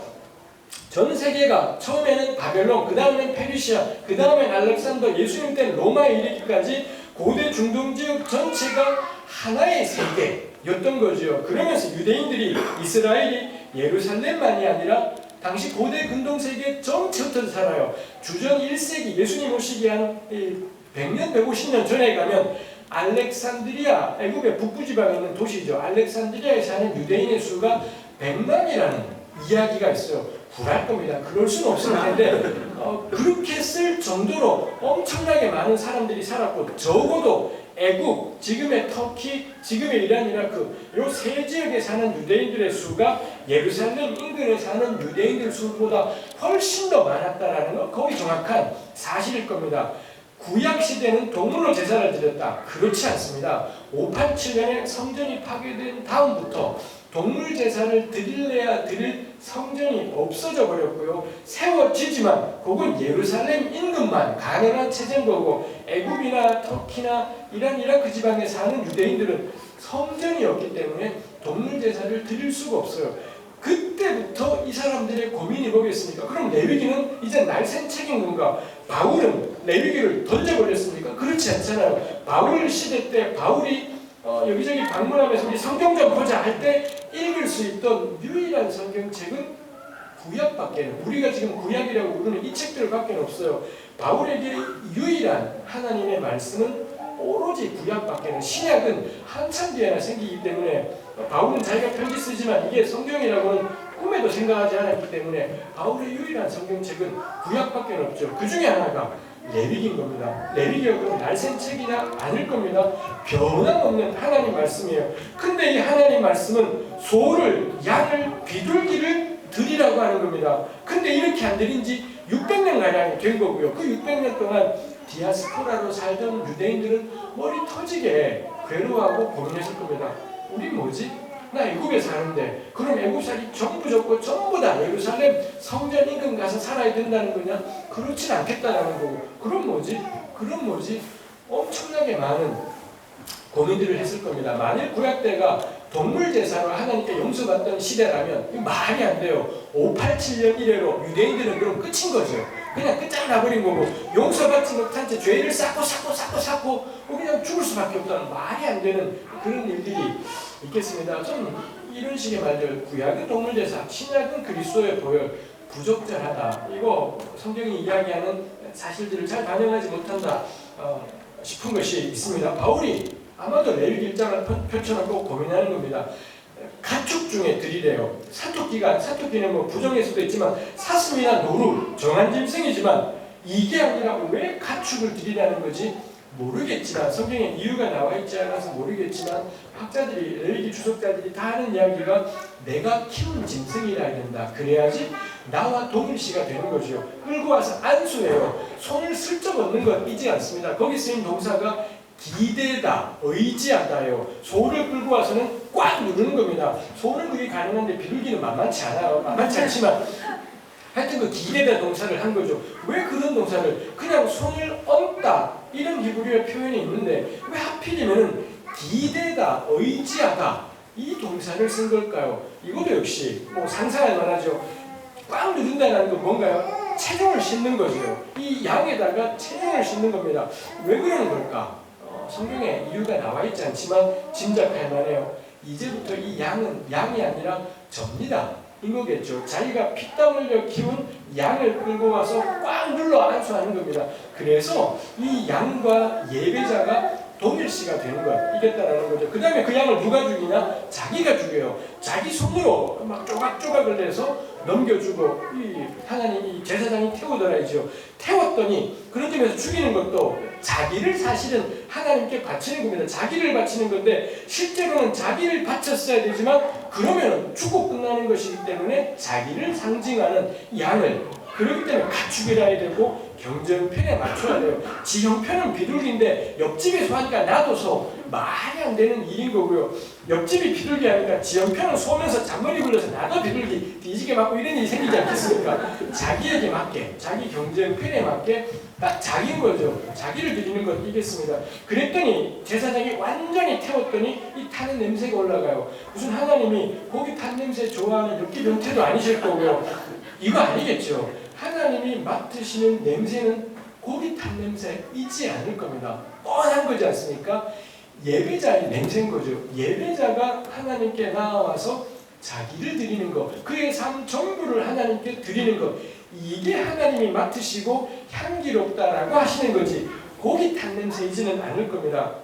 전 세계가 처음에는 바벨론, 그 다음엔 페르시아, 그 다음엔 알렉산더, 예수님 때는 로마에 이르기까지 고대 중동 지역 전체가 하나의 세계였던 거죠. 그러면서 유대인들이, 이스라엘이 예루살렘만이 아니라 당시 고대 근동 세계 전체 흩어져 살아요. 주전 1세기 예수님 오시기 한 100년, 150년 전에 가면 알렉산드리아, 애굽의 북부 지방에 있는 도시죠. 알렉산드리아에 사는 유대인의 수가 100만이라는 이야기가 있어요. 불할 겁니다. 그럴 수는 없을 텐데 그렇게 쓸 정도로 엄청나게 많은 사람들이 살았고, 적어도 애굽, 지금의 터키, 지금의 이란, 이라크 이 세 지역에 사는 유대인들의 수가 예루살렘 인근에 사는 유대인들 수보다 훨씬 더 많았다라는 건 거의 정확한 사실일 겁니다. 구약 시대는 동물로 제사를 드렸다. 그렇지 않습니다. 587년에 성전이 파괴된 다음부터 동물 제사를 드릴래야 드릴 성전이 없어져 버렸고요. 세워지지만 그건 예루살렘 인근만 가능한 체제인 거고, 애굽이나 터키나 이란, 이라크 지방에 사는 유대인들은 성전이 없기 때문에 동물 제사를 드릴 수가 없어요. 그때부터 이 사람들의 고민이 뭐겠습니까? 그럼 레위기는 이제 날쌘 책인 건가? 바울은 레위기를 던져버렸습니까? 그렇지 않잖아요. 바울 시대 때 바울이 여기저기 방문하면서 우리 성경 좀 보자 할 때 읽을 수 있던 유일한 성경책은 구약밖에는, 우리가 지금 구약이라고 부르는 이 책들밖에 없어요. 바울에게 유일한 하나님의 말씀은 오로지 구약밖에는, 신약은 한참 뒤에나 생기기 때문에 바울은 자기가 편지 쓰지만 이게 성경이라고는 꿈에도 생각하지 않았기 때문에 바울의 유일한 성경책은 구약밖에 없죠. 그 중에 하나가 레위기인 겁니다. 레위기가 그럼 날쌘 책이냐? 아닐 겁니다. 변함없는 하나님 말씀이에요. 근데 이 하나님 말씀은 소를, 양을, 비둘기를 드리라고 하는 겁니다. 근데 이렇게 안 드린 지 600년가량이 된 거고요. 그 600년 동안 디아스포라로 살던 유대인들은 머리 터지게 괴로워하고 고민했을 겁니다. 우리 뭐지? 나 애굽에 사는데 그럼 애굽 살이 전부 적고 전부 다 예루살렘 성전 인근 가서 살아야 된다는 거냐? 그렇진 않겠다라는 거고, 그럼 뭐지? 엄청나게 많은 고민들을 했을 겁니다. 만일 구약 때가 동물 제사로 하나님께 용서받던 시대라면 말이 안 돼요. 587년 이래로 유대인들은 그럼 끝인 거죠. 그냥 끝장나버린 거고, 용서받지 못한 채 죄를 쌓고 그냥 죽을 수밖에 없다는, 말이 안 되는 그런 일들이 있겠습니다. 좀 이런 식의 말들, 구약은 동물 제사, 신약은 그리스도의 보혈, 부적절하다. 이거 성경이 이야기하는 사실들을 잘 반영하지 못한다 싶은 것이 있습니다. 바울이 아마도 레위기 1장을 펼쳐놓고 고민하는 겁니다. 가축 중에 드리래요. 사토끼는 뭐 부정일 수도 있지만 사슴이나 노루, 정한 짐승이지만 이게 아니라 왜 가축을 드리라는 거지? 모르겠지만, 성경에 이유가 나와 있지 않아서 모르겠지만, 학자들이, 레위기 주석자들이 다 하는 이야기가 내가 키운 짐승이라 해야 된다. 그래야지 나와 동일시가 되는 거죠. 끌고 와서 안수해요. 손을 슬쩍 얹는 건 있지 않습니다. 거기 쓰인 동사가 기대다, 의지하다예요. 소를 끌고 와서는 꽉 누르는 겁니다. 소는 그게 가능한데 비둘기는 만만치 않아요. 만만치 않지만 하여튼 그 기대다 동사를 한 거죠. 왜 그런 동사를, 그냥 손을 얹다 이런 히브리어 표현이 있는데 왜 하필이면 기대다, 의지하다 이 동사를 쓴 걸까요? 이것도 역시 뭐 상상할 만하죠. 꽉 누른다는 건 뭔가요? 체중을 싣는 거죠. 이 양에다가 체중을 싣는 겁니다. 왜 그러는 걸까? 성경에 이유가 나와 있지 않지만 짐작할 만해요. 이제부터 이 양은 양이 아니라 접니다. 인 거겠죠. 자기가 피땀 흘려 키운 양을 끌고 와서 꽉 눌러 안수하는 겁니다. 그래서 이 양과 예배자가 동일시가 되는 거 이겠다라는 거죠. 그 다음에 그 양을 누가 죽이냐? 자기가 죽여요. 자기 손으로 막 조각조각을 내서 넘겨주고, 이 하나님이 제사장이 태우더라이죠. 태웠더니 그런 점에서 죽이는 것도 자기를 사실은 하나님께 바치는 겁니다. 자기를 바치는 건데 실제로는 자기를 바쳤어야 되지만 그러면 죽고 끝나는 것이기 때문에 자기를 상징하는 양을, 그렇기 때문에 가축이라 해야 되고 경전편에 맞춰야 돼요. 지 형편은 비둘기인데 옆집이 소하니까 나도 소. 말이 안 되는 일인 거고요. 옆집이 비둘기 하니까 지 형편은 소면서 잔머리 굴려서 나도 비둘기 뒤지게 맞고 이런 일이 생기지 않겠습니까? 자기에게 맞게, 자기 경전편에 맞게 딱 자기인 거죠. 자기를 드리는 것 이겠습니다. 그랬더니 제사장이 완전히 태웠더니 이 타는 냄새가 올라가요. 무슨 하나님이 고기 탄 냄새 좋아하는 엽기 변태도 아니실 거고요. 이거 아니겠죠. 하나님이 맡으시는 냄새는 고기 탄 냄새 있지 않을 겁니다. 뻔한 거지 않습니까? 예배자의 냄새인 거죠. 예배자가 하나님께 나와서 자기를 드리는 것, 그의 삶 전부를 하나님께 드리는 것, 이게 하나님이 맡으시고 향기롭다라고 하시는 거지 고기 탄 냄새이지는 않을 겁니다.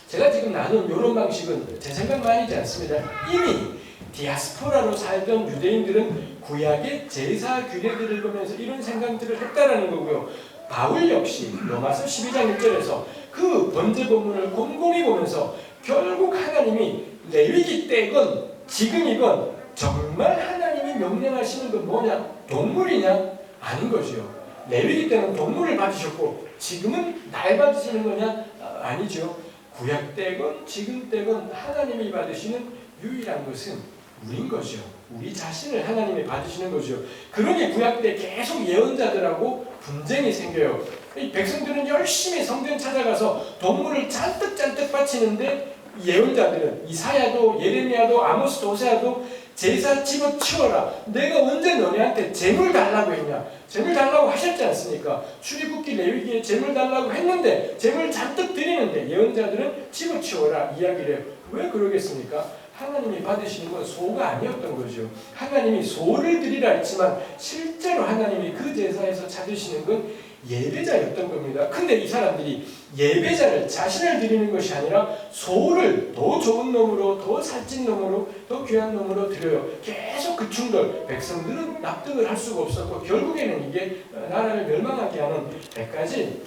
제가 지금 나눈 이런 방식은 제 생각만이지 않습니다. 이미 디아스포라로 살던 유대인들은 구약의 제사 규례들을 보면서 이런 생각들을 했다라는 거고요. 바울 역시 로마서 12장 1절에서 그 번제 본문을 곰곰이 보면서 결국 하나님이 레위기 때건 지금이건 정말 하나님이 명령하시는 건 뭐냐? 동물이냐? 아닌 것이요. 레위기 때는 동물을 받으셨고 지금은 날 받으시는 거냐? 아니죠. 구약 때건 지금 때건 하나님이 받으시는 유일한 것은 우린 것이요. 우리 자신을 하나님이 받으시는 것이요. 그러니 구약 때 계속 예언자들하고 분쟁이 생겨요. 이 백성들은 열심히 성전 찾아가서 동물을 잔뜩 바치는데 예언자들은 이사야도 예레미야도 아모스도 호세아도 제사 집어치워라. 내가 언제 너네한테 재물 달라고 했냐. 재물 달라고 하셨지 않습니까? 출애굽기 레위기에 재물 달라고 했는데 재물 잔뜩 드리는데 예언자들은 집어치워라 이야기를 해요. 왜 그러겠습니까? 하나님이 받으시는 건 소가 아니었던 거죠. 하나님이 소를 드리라 했지만 실제로 하나님이 그 제사에서 찾으시는 건 예배자였던 겁니다. 근데 이 사람들이 예배자를 자신을 드리는 것이 아니라 소를 더 좋은 놈으로, 더 살찐 놈으로, 더 귀한 놈으로 드려요. 계속 그 충돌, 백성들은 납득을 할 수가 없었고 결국에는 이게 나라를 멸망하게 하는 데까지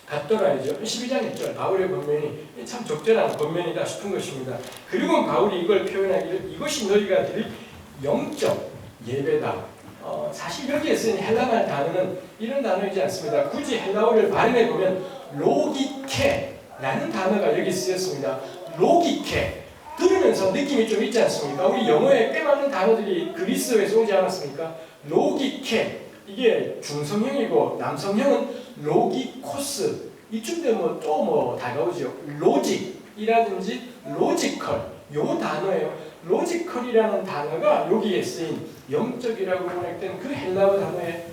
갔더라야죠. 12장 1절 바울의 권면이 참 적절한 권면이다 싶은 것입니다. 그리고 바울이 이걸 표현하기를 이것이 너희가 드릴 영적 예배다. 사실 여기에 쓰인 헬라말 단어는 이런 단어이지 않습니다. 굳이 헬라어를 발음해 보면 로기케라는 단어가 여기 쓰였습니다. 로기케 들으면서 느낌이 좀 있지 않습니까? 우리 영어에 꽤 많은 단어들이 그리스어에서 오지 않았습니까? 로기케 이게 중성형이고 남성형은 로기코스 이쯤 되면 또 다가오죠. 로직이라든지 로지컬 요 단어예요. 로지컬이라는 단어가 여기에 쓰인 영적이라고 번역된 그 헬라어 단어의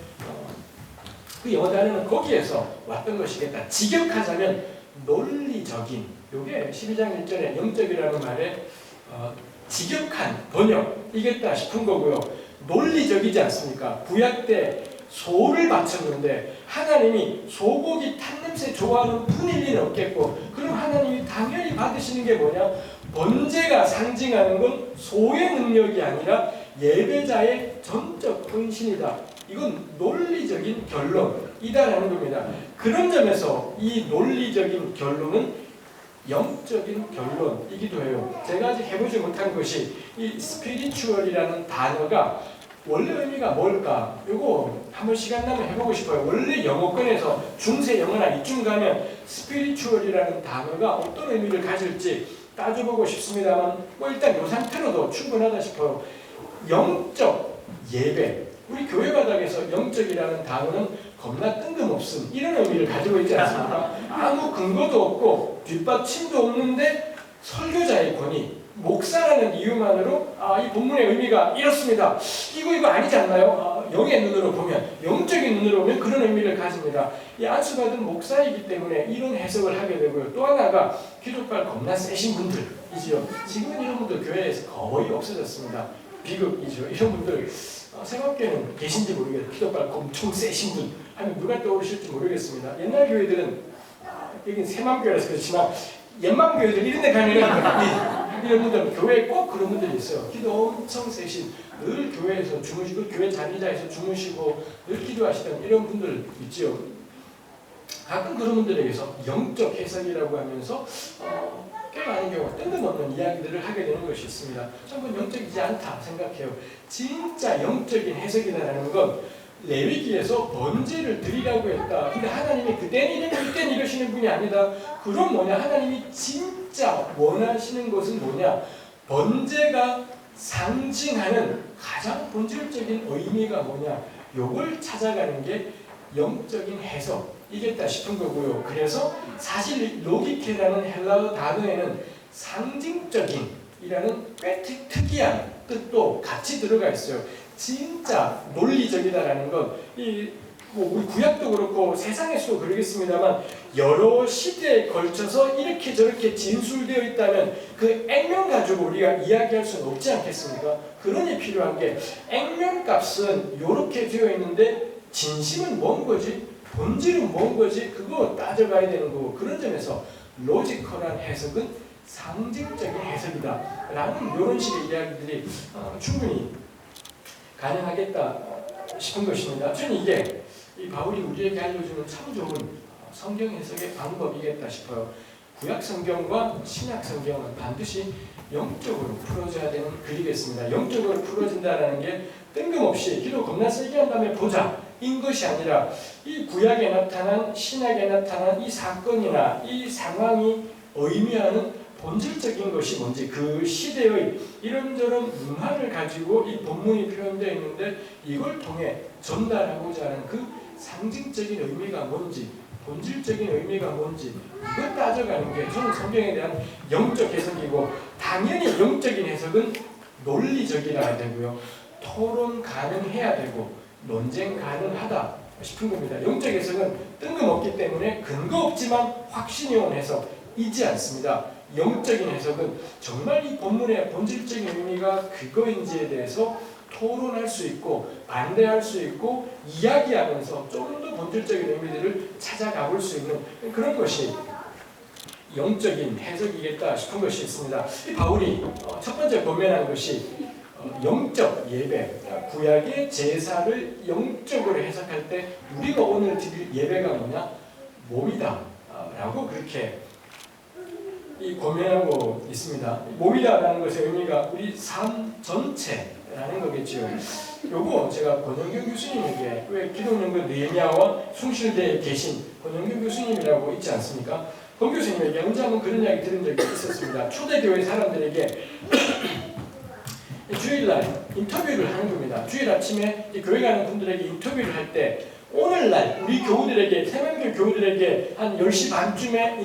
그 영어 단어는 거기에서 왔던 것이겠다. 직역하자면 논리적인 요게 12장 1절에 영적이라는 말에 직역한 번역이겠다 싶은 거고요. 논리적이지 않습니까? 구약 때 소를 바쳤는데 하나님이 소고기 탄냄새 좋아하는 분일 리는 없겠고 그럼 하나님이 당연히 받으시는 게 뭐냐? 번제가 상징하는 건 소의 능력이 아니라 예배자의 전적 헌신이다. 이건 논리적인 결론이다라는 겁니다. 그런 점에서 이 논리적인 결론은 영적인 결론이기도 해요. 제가 아직 해보지 못한 것이 이 스피리추얼이라는 단어가 원래 의미가 뭘까? 이거 한번 시간 나면 해보고 싶어요. 원래 영어권에서 중세 영어나 이쯤 가면 스피리추얼이라는 단어가 어떤 의미를 가질지 따져보고 싶습니다만 일단 이 상태로도 충분하다 싶어요. 영적 예배 우리 교회 바닥에서 영적이라는 단어는 겁나 뜬금없음 이런 의미를 가지고 있지 않습니까? 아무 근거도 없고 뒷받침도 없는데 설교자의 권위 목사라는 이유만으로 이 본문의 의미가 이렇습니다. 이거 아니지 않나요? 영의 눈으로 보면 영적인 눈으로 보면 그런 의미를 가집니다. 이 안수받은 목사이기 때문에 이런 해석을 하게 되고요. 또 하나가 기독발 겁나 세신 분들이지요. 지금은 이런 분들 교회에서 거의 없어졌습니다. 비극이죠. 이런 분들 생각교회는 계신지 모르겠어요. 기독발 엄청 세신 분 하면 누가 떠오르실지 모르겠습니다. 옛날 교회들은 여긴 새만교회라서 그렇지만 옛만 교회들 이런 데 가면은 이런 분들은 교회에 꼭 그런 분들이 있어요. 기도 엄청 세신 늘 교회에서 주무시고 교회 자리자에서 주무시고 늘 기도하시던 이런 분들 있지요. 가끔 그런 분들에게서 영적 해석이라고 하면서 꽤 많은 경우 뜬금없는 이야기들을 하게 되는 것이 있습니다. 전부 영적이지 않다 생각해요. 진짜 영적인 해석이라는 건 레위기에서 번제를 드리라고 했다. 근데 하나님이 그땐 이러고 이땐 이러시는 분이 아니다. 그럼 뭐냐? 하나님이 진짜 원하시는 것은 뭐냐? 번제가 상징하는 가장 본질적인 의미가 뭐냐? 요걸 찾아가는 게 영적인 해석이겠다 싶은 거고요. 그래서 사실 로기케라는 헬라어 단어에는 상징적인 이라는 꽤 특이한 뜻도 같이 들어가 있어요. 진짜 논리적이다라는 건 우리 구약도 그렇고 세상에서도 그러겠습니다만 여러 시대에 걸쳐서 이렇게 저렇게 진술되어 있다면 그 액면 가지고 우리가 이야기할 수는 없지 않겠습니까? 그러니 필요한 게 액면값은 이렇게 되어 있는데 진심은 뭔 거지? 본질은 뭔 거지? 그거 따져가야 되는 거고, 그런 점에서 로지컬한 해석은 상징적인 해석이다 라는 이런 식의 이야기들이 충분히 가능하겠다 싶은 것입니다. 저는 이게 이 바울이 우리에게 알려주는 참 좋은 성경 해석의 방법이겠다 싶어요. 구약 성경과 신약 성경은 반드시 영적으로 풀어져야 되는 글이겠습니다. 영적으로 풀어진다는 게 뜬금없이 기도 겁나 세게 한 다음에 보자 인 것이 아니라 이 구약에 나타난 신약에 나타난 이 사건이나 이 상황이 의미하는 본질적인 것이 뭔지, 그 시대의 이런저런 문화를 가지고 이 본문이 표현되어 있는데 이걸 통해 전달하고자 하는 그 상징적인 의미가 뭔지, 본질적인 의미가 뭔지 이걸 따져가는 게 저는 성경에 대한 영적 해석이고, 당연히 영적인 해석은 논리적이라야 되고요. 토론 가능해야 되고 논쟁 가능하다 싶은 겁니다. 영적 해석은 뜬금없기 때문에 근거 없지만 확신이 온 해석이지 않습니다. 영적인 해석은 정말 이 본문의 본질적인 의미가 그거인지에 대해서 토론할 수 있고 반대할 수 있고 이야기하면서 좀 더 본질적인 의미들을 찾아가 볼 수 있는 그런 것이 영적인 해석이겠다 싶은 것이 있습니다. 이 바울이 첫 번째 고면한 것이 영적 예배, 구약의 제사를 영적으로 해석할 때 우리가 오늘 드릴 예배가 뭐냐? 몸이다 라고 그렇게 고면하고 있습니다. 몸이다라는 것의 의미가 우리 삶 전체라는 거겠죠. 요거 제가 권영경 교수님에게, 왜 기독연구 느헤미야와 숭실대에 계신 권영경 교수님이라고 있지 않습니까? 권 교수님에게 언제 한번 그런 이야기 들은 적이 있었습니다. 초대교회 사람들에게 주일날 인터뷰를 하는 겁니다. 주일 아침에 교회 가는 분들에게 인터뷰를 할 때 오늘날 우리 교우들에게, 세명교 교우들에게 한 10시 반쯤에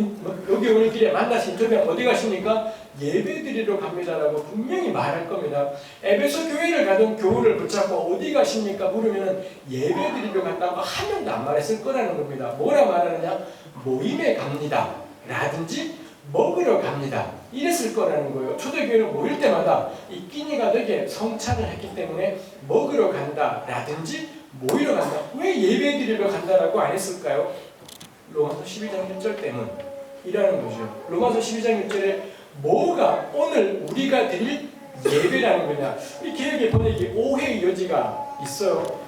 여기 오는 길에 만나서 인터뷰하면 어디 가십니까? 예배 드리러 갑니다라고 분명히 말할 겁니다. 에베소 교회를 가던 교우를 붙잡고 어디 가십니까? 물으면 예배 드리러 간다고 한 명도 안 말했을 거라는 겁니다. 뭐라 말하느냐? 모임에 갑니다 라든지 먹으러 갑니다 이랬을 거라는 거예요. 초대교회는 모일 때마다 이 끼니가 되게 성찬을 했기 때문에 먹으러 간다 라든지 모이러 간다. 왜 예배 드리러 간다라고 안 했을까요? 로마서 12장 1절 때문이라는 거죠. 로마서 12장 1절에 뭐가 오늘 우리가 드릴 예배라는 거냐. 이 개혁의 번역이 오해의 여지가 있어요.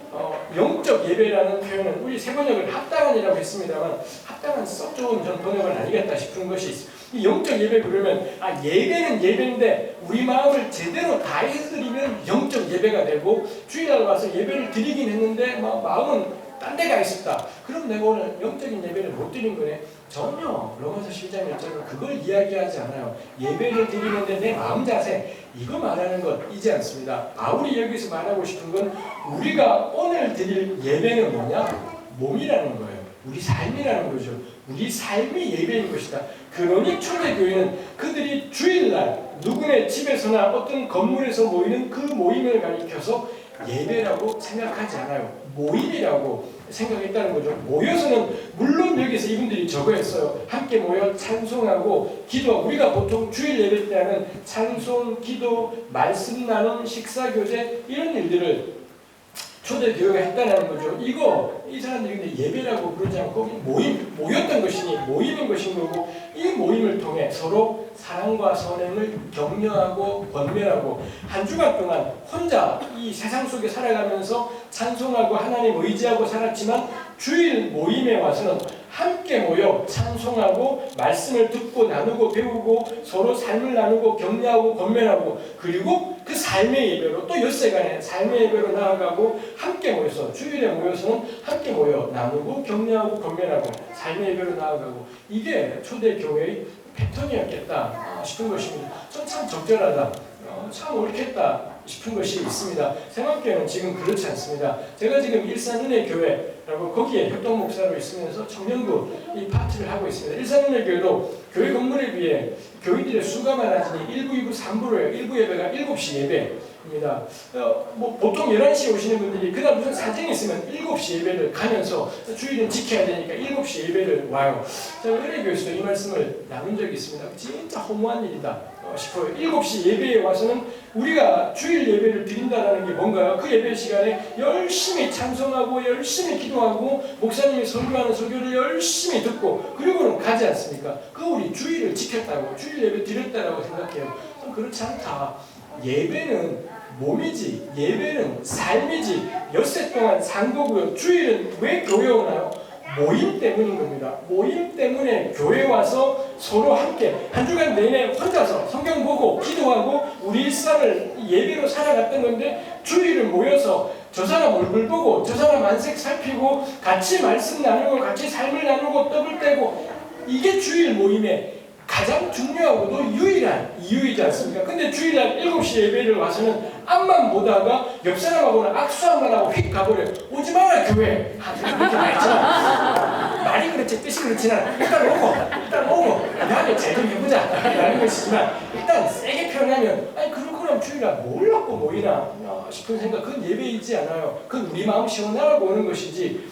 영적 예배라는 표현은 우리 세번역을 합당한이라고 했습니다만 합당한 썩 좋은 전 번역은 아니겠다 싶은 것이 있어요. 이 영적 예배 그러면 예배는 예배인데 우리 마음을 제대로 다해서 드리면 영적 예배가 되고, 주일날 와서 예배를 드리긴 했는데 마음은 딴 데 가 있었다. 그럼 내가 오늘 영적인 예배를 못 드린 거네. 전혀 로마서 12장 1절은 그걸 이야기하지 않아요. 예배를 드리는데 내 마음 자세, 이거 말하는 것이지 않습니다. 바울이 여기서 말하고 싶은 건 우리가 오늘 드릴 예배는 뭐냐? 몸이라는 거예요. 우리 삶이라는 거죠. 우리 삶이 예배인 것이다. 그러니 초대교회는 그들이 주일날 누구네 집에서나 어떤 건물에서 모이는 그 모임을 가리켜서 예배라고 생각하지 않아요. 모임이라고 생각했다는 거죠. 모여서는 물론 여기서 이분들이 저거 했어요. 함께 모여 찬송하고 기도하고, 우리가 보통 주일 예배 때 하는 찬송, 기도, 말씀 나눔, 식사 교제 이런 일들을 초대교회가 했다는 거죠. 이 사람들이 근데 예배라고 부르지 않고 모였던 것이니 모임인 것인 거고, 이 모임을 통해 서로 사랑과 선행을 격려하고 권면하고, 한 주간 동안 혼자 이 세상 속에 살아가면서 찬송하고 하나님 의지하고 살았지만 주일 모임에 와서는 함께 모여 찬송하고 말씀을 듣고 나누고 배우고 서로 삶을 나누고 격려하고 권면하고 그리고 그 삶의 예배로 또 엿새간에 삶의 예배로 나아가고 함께 모여서 주일에 모여서는 함께 모여 나누고 격려하고 권면하고 삶의 예배로 나아가고 이게 초대 교회의 패턴이었겠다 싶은 것입니다. 전 참 적절하다, 참 옳겠다 싶은 것이 있습니다. 새만교회는 지금 그렇지 않습니다. 제가 지금 일산은혜교회라고 거기에 협동목사로 있으면서 청년부 이 파트를 하고 있습니다. 일산은혜교회도 교회 건물에 비해 교인들의 수가 많아지니 1부, 2부, 3부로요. 1부 예배가 7시 예배입니다. 보통 11시에 오시는 분들이 그날 무슨 사정이 있으면 7시 예배를 가면서 주일은 지켜야 되니까 7시 예배를 와요. 제가 은혜교회에서도 이 말씀을 나눈 적이 있습니다. 진짜 허무한 일이다 싶어요. 7시 예배에 와서는 우리가 주일 예배를 드린다는 게 뭔가요? 그 예배 시간에 열심히 찬송하고 열심히 기도하고 목사님이 설교하는 설교를 열심히 듣고 그리고는 가지 않습니까? 그 우리 주일을 지켰다고 주일 예배 드렸다라고 생각해요. 그렇지 않다. 예배는 몸이지 예배는 삶이지 엿새 동안 산 거고요. 주일은 왜 교회 오나요? 모임 때문인 겁니다. 모임 때문에 교회 와서 서로 함께 한 주간 내내 혼자서 성경 보고 기도하고 우리 일상을 예배로 살아갔던 건데 주일을 모여서 저 사람 얼굴 보고 저 사람 안색 살피고 같이 말씀 나누고 같이 삶을 나누고 떡을 떼고 이게 주일 모임의 가장 중요하고도 유일한 이유이지 않습니까? 근데 주일날 7시 예배를 와서는 앞만 보다가 옆 사람하고는 악수 한번 하고 휙 가버려요. 오지 마라 교회. 그렇게 말했지만 말이 그렇지 뜻이 그렇지는 않아. 일단 오고 다음에 잘 좀 해보자 라는 것이지만 일단 세게 표현하면 아니 그렇구나 주일날 뭘 갖고 모이나 싶은 생각 그건 예배이지 않아요. 그건 우리 마음 시원하라고 오는 것이지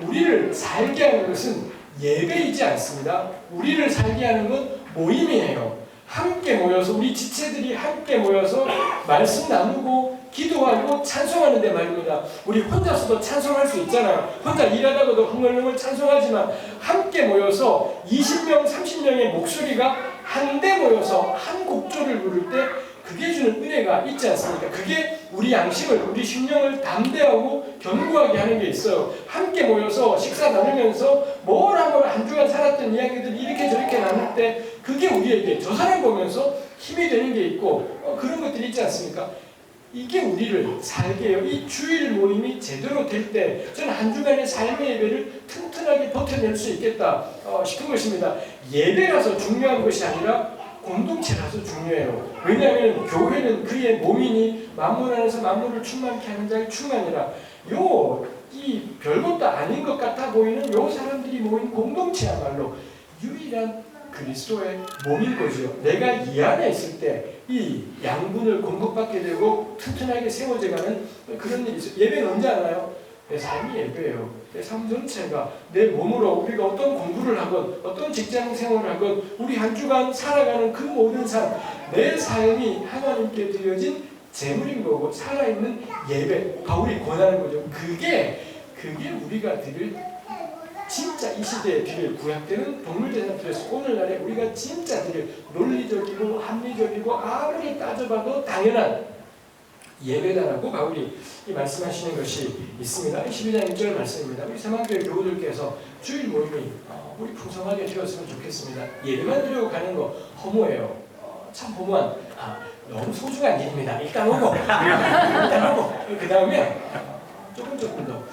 우리를 살게 하는 것은 예배이지 않습니다. 우리를 살게 하는 건 모임이에요. 함께 모여서 우리 지체들이 함께 모여서 말씀 나누고 기도하고 찬송하는 데 말입니다. 우리 혼자서도 찬송할 수 있잖아요. 혼자 일하다가도 흥얼흥얼 찬송하지만 함께 모여서 20명, 30명의 목소리가 한데 모여서 한 곡조를 부를 때 그게 주는 은혜가 있지 않습니까? 그게 우리 양심을, 우리 심령을 담대하고 견고하게 하는 게 있어요. 함께 모여서 식사 나누면서 뭐라고 한 주간 살았던 이야기들 이렇게 저렇게 나눌 때 그게 우리에게 저 사람 보면서 힘이 되는 게 있고 그런 것들이 있지 않습니까? 이게 우리를 살게 해요. 이 주일 모임이 제대로 될 때 저는 한 주간의 삶의 예배를 튼튼하게 버텨낼 수 있겠다 싶은 것입니다. 예배라서 중요한 것이 아니라 공동체라서 중요해요. 왜냐하면 교회는 그의 몸이니 만물 안에서 만물을 충만케 하는 자의 충만이라 이 별것도 아닌 것 같아 보이는 요 사람들이 모인 공동체야말로 유일한 그리스도의 몸인 거죠. 내가 이 안에 있을 때 이 양분을 공급받게 되고 튼튼하게 세워져가는 그런 일이 있어요. 예배는 언제 하나요? 내 삶이 예배예요. 내 삶 전체가 내 몸으로 우리가 어떤 공부를 하건 어떤 직장 생활을 하건 우리 한 주간 살아가는 그 모든 삶 내 삶이 하나님께 드려진 제물인 거고 살아있는 예배 바울이 권하는 거죠. 그게 우리가 드릴 진짜 이 시대에 드릴 구약되는 동물제사 드렸어. 오늘날에 우리가 진짜 드릴 논리적이고 합리적이고 아무리 따져봐도 당연한 예배다라고 바울이 이 말씀하시는 것이 있습니다. 12장 1절 말씀입니다. 우리 새만교회 교우들께서 주일 모임이 우리 풍성하게 되었으면 좋겠습니다. 예배만 드리고 가는 거 허무해요. 참 허무한 너무 소중한 일입니다. 일단 오고 그 다음에 조금 더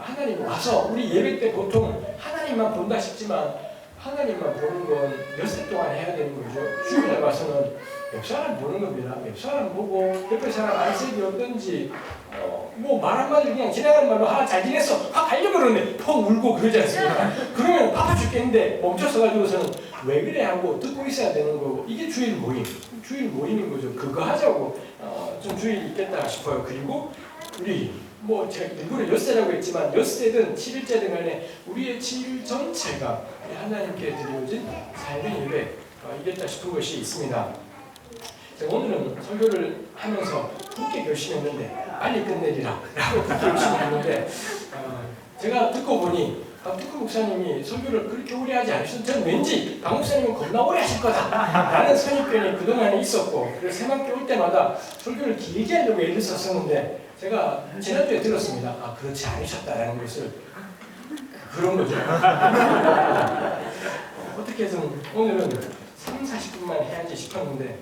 하나님 와서 우리 예배 때 보통 하나님만 본다 싶지만 하나님만 보는 건 엿새 동안 해야 되는 거죠. 주일날 와서는 옆 사람 보는 겁니다. 옆 사람 보고 옆에 사람 안색이 어떤지 뭐 말 한마디 그냥 지나가는 말로 잘 지냈어 확 하려고 그러는데 펑 울고 그러지 않습니까? 그러면 바빠 죽겠는데 멈춰서 가지고서는 왜 그래 하고 듣고 있어야 되는 거고 이게 주일 모임인 거죠. 그거 하자고 좀 주일이 있겠다 싶어요. 그리고 우리 제가 일부러 엿새라고 했지만 엿새든 7일째든 간에 우리의 7일 전체가 하나님께 드려진 삶의 예배 이겠다 싶은 것이 있습니다. 제가 오늘은 설교를 하면서 굳게 결심했는데 빨리 끝내리라 라고 굳게 결심했는데 제가 듣고 보니 특구 목사님이 설교를 그렇게 오래 하지 않으셔서 저는 왠지 박 목사님은 겁나 오래 하실 거다 라는 선입견이 그동안에 있었고 그래서 새만교 올 때마다 설교를 길게 하려고 애를 썼었는데 제가 지난주에 들었습니다. 그렇지 않으셨다라는 것을 그런 거죠. 어떻게 해서는 오늘은 30-40분만 해야지 싶었는데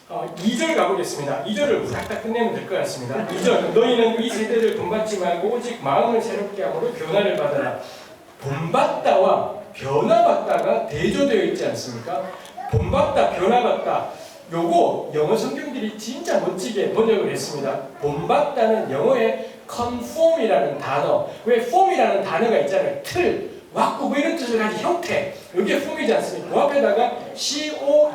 2절 가보겠습니다. 2절을 후닥닥 끝내면 될 것 같습니다. 2절 너희는 이 세대를 본받지 말고 오직 마음을 새롭게 함으로 변화를 받아라. 본받다와 변화받다가 대조되어 있지 않습니까? 본받다, 변화받다. 요거 영어 성경들이 진짜 멋지게 번역을 했습니다. 본받다는 영어의 conform이라는 단어. 왜 form이라는 단어가 있잖아요. 틀, 왁구 뭐 이런 뜻을 가진 형태. 이게 form이지 않습니까? 그 앞에다가 con,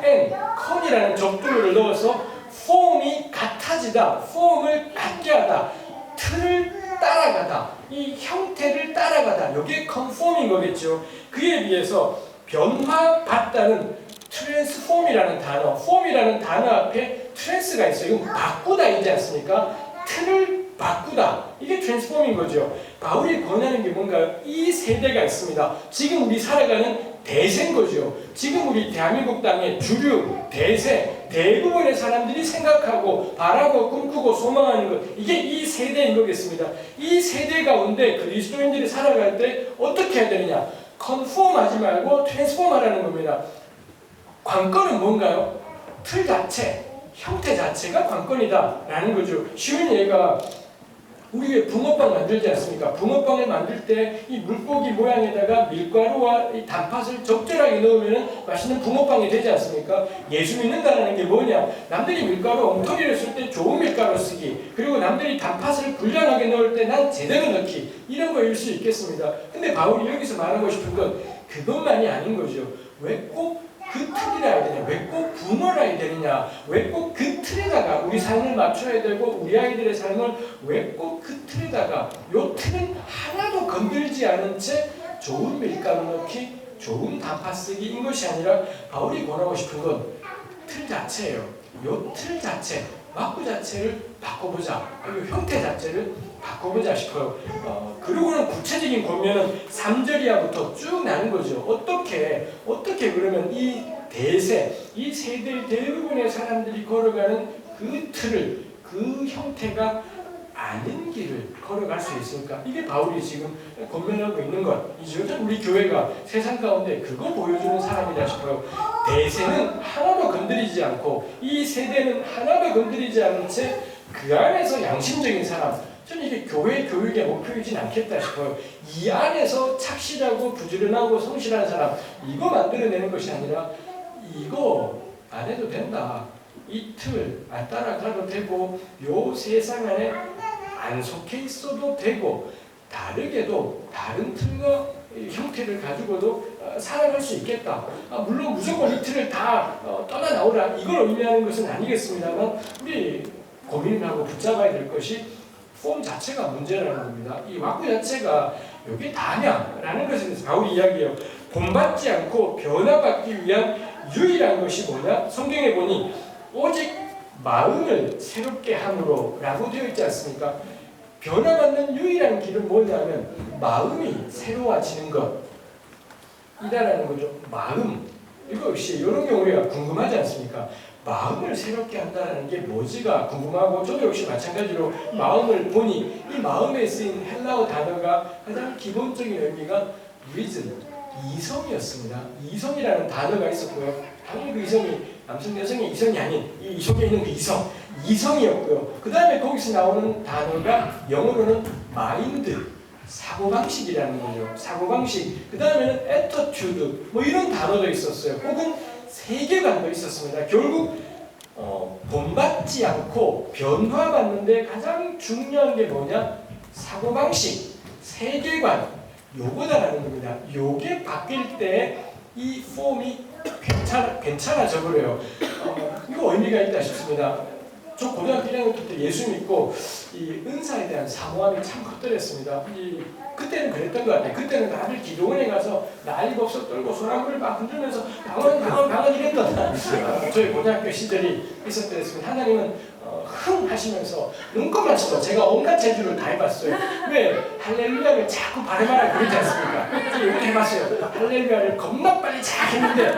con이라는 접두를 넣어서 form이 같아지다, form을 갖게 하다, 틀을 따라가다, 이 형태를 따라가다. 이게 conform인 거겠죠. 그에 비해서 변화받다는 transform이라는 단어, form이라는 단어 앞에 trans가 있어요. 이건 바꾸다이지 않습니까? 틀을 바꾸다. 이게 transform인 거죠. 바울이 권하는 게 뭔가요? 이 세대가 있습니다. 지금 우리 살아가는 대세인 거죠. 지금 우리 대한민국 땅의 주류, 대세, 대부분의 사람들이 생각하고 바라고 꿈꾸고 소망하는 것, 이게 이 세대인 거겠습니다. 이 세대 가운데 그리스도인들이 살아갈 때 어떻게 해야 되느냐? 컨폼하지 말고 트랜스폼하라는 겁니다. 관건은 뭔가요? 틀 자체, 형태 자체가 관건이다라는 거죠. 쉬운 예가 우리 왜 붕어빵 만들지 않습니까? 붕어빵을 만들 때 이 물고기 모양에다가 밀가루와 이 단팥을 적절하게 넣으면 맛있는 붕어빵이 되지 않습니까? 예수 믿는다는 게 뭐냐? 남들이 밀가루 엉터리를 쓸 때 좋은 밀가루 쓰기, 그리고 남들이 단팥을 불량하게 넣을 때 난 제대로 넣기, 이런 거일 수 있겠습니다. 근데 바울이 여기서 말하고 싶은 건 그것만이 아닌 거죠. 왜 꼭 그 틀이라 해야 되냐? 왜 꼭 붕어라 해야 되느냐? 왜 꼭 그 틀에다가 우리 삶을 맞춰야 되고 우리 아이들의 삶을 왜 꼭 그 틀에다가 요 틀은 하나도 건들지 않은 채 좋은 밀가루 넣기, 좋은 단팥 쓰기인 것이 아니라 바울이 권하고 싶은 건 틀 자체예요. 요 틀 자체, 막구 자체를 바꿔보자. 그리고 형태 자체를 바꿔보자 싶어요. 그리고는 구체적인 권면은 3절 이하부터 쭉 나는 거죠. 어떻게 그러면 이 대세, 이 세대 대부분의 사람들이 걸어가는 그 틀을, 그 형태가 아닌 길을 걸어갈 수 있을까? 이게 바울이 지금 권면하고 있는 것이죠. 우리 교회가 세상 가운데 그거 보여주는 사람이라 싶어요. 대세는 하나도 건드리지 않고 이 세대는 하나도 건드리지 않은 채 그 안에서 양심적인 사람, 저는 이게 교회 교육의 목표이진 않겠다 싶어요. 이 안에서 착실하고 부지런하고 성실한 사람, 이거 만들어내는 것이 아니라 이거 안 해도 된다. 이 틀 안 따라가도 되고 요 세상 안에 안 속해 있어도 되고 다르게도 다른 틀과 형태를 가지고도 살아갈 수 있겠다. 물론 무조건 이 틀을 다 떠나나오라 이걸 의미하는 것은 아니겠습니다만 우리 고민을 하고 붙잡아야 될 것이 폼 자체가 문제라는 겁니다. 이 왁구 자체가 이게 다냐라는 것에 대해서 바울이 이야기해요. 본받지 않고 변화받기 위한 유일한 것이 뭐냐? 성경에 보니 오직 마음을 새롭게 함으로 라고 되어 있지 않습니까? 변화받는 유일한 길은 뭐냐면 마음이 새로워지는 것이다라는 거죠. 마음. 이거 역시 이런 게 우리가 궁금하지 않습니까? 마음을 새롭게 한다는 게 뭐지가 궁금하고 저도 역시 마찬가지로 마음을 보니 이 마음에 쓰인 헬라어 단어가 가장 기본적인 의미가 reason, 이성이었습니다. 이성이라는 단어가 있었고요. 당연히 그 이성이 남성 여성의 이성이 아닌 이 속에 있는 그 이성이었고요. 그 다음에 거기서 나오는 단어가 영어로는 마인드, 사고방식이라는 거죠. 사고방식. 그 다음에는 attitude, 뭐 이런 단어도 있었어요. 혹은 세계관도 있었습니다. 결국 본받지 않고 변화받는데 가장 중요한 게 뭐냐? 사고방식, 세계관, 요거다라는 겁니다. 요게 바뀔 때 이 폼이 괜찮아져 버려요. 이거 의미가 있다 싶습니다. 저 고등학교 1학년 때 예수 믿고 이 은사에 대한 사모함이 참 컸더랬습니다. 그때는 그랬던 것 같아요. 그때는 다들 기도원에 가서 난리법석 떨고 소나무를 막 흔들면서 방언 이랬던 저희 고등학교 시절이 있었더랬습니다. 하나님은 흥 하시면서 눈곱만 쳐도 제가 온갖 재주를 다 해봤어요. 왜? 할렐루야를 자꾸 발음하라 그러지 않습니까? 이렇게 해봤어요. 할렐루야를 겁나 빨리 잘 했는데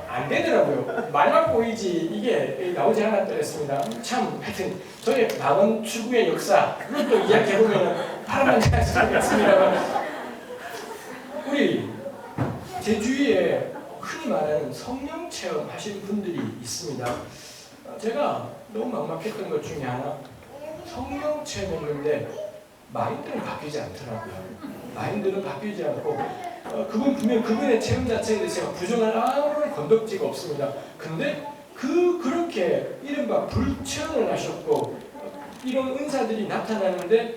안 되더라고요. 말만 보이지 이게 나오지 않았더랬습니다. 참 하여튼 저의 방언 추구의 역사 이것도 이야기해보면 파란만 잘 수도 있습니다만 말하는 성령 체험하신 분들이 있습니다. 제가 너무 막막했던 것 중에 하나, 성령 체험했는데 마인드는 바뀌지 않더라고요. 마인드는 바뀌지 않고 그분 분명 그분의 체험 자체에 대해서 제가 부정할 아무런 건덕지가 없습니다. 근데 그렇게 이른바 불체험을 하셨고 이런 은사들이 나타나는데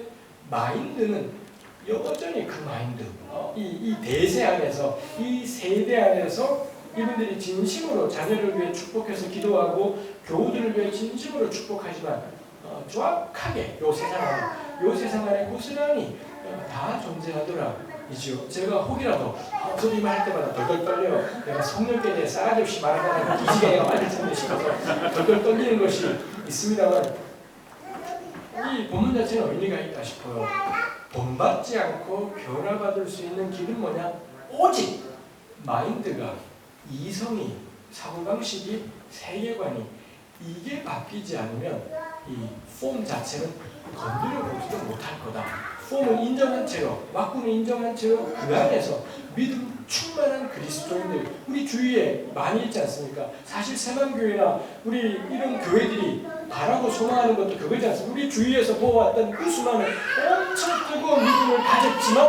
마인드는 여전히 그 마인드, 이 대세 안에서, 이 세대 안에서 이분들이 진심으로 자녀를 위해 축복해서 기도하고 교우들을 위해 진심으로 축복하지만 정확하게 요 세상 안에 고스란히 다 존재하더라 이지요. 제가 혹이라도 저도 이 말 할 때마다 덜덜 떨려요. 내가 성령께 대해 싸가지 없이 말하다가 기지개가 맞을 텐데 싶어서 덜덜 떨리는 것이 있습니다만 이 본문 자체는 의미가 있다 싶어요. 본받지 않고 변화받을 수 있는 길은 뭐냐? 오직 마인드가, 이성이, 사고방식이, 세계관이 이게 바뀌지 않으면 이 폼 자체는 건드려 보지도 못할 거다. 폼을 인정한 채로, 왁구는 인정한 채로 그 안에서 믿음 충만한 그리스도인들, 우리 주위에 많이 있지 않습니까? 사실 새만교회나 우리 이런 교회들이 바라고 소망하는 것도 그거지 않습니까? 우리 주위에서 보아왔던 그 수많은 엄청 뜨거운 믿음을 가졌지만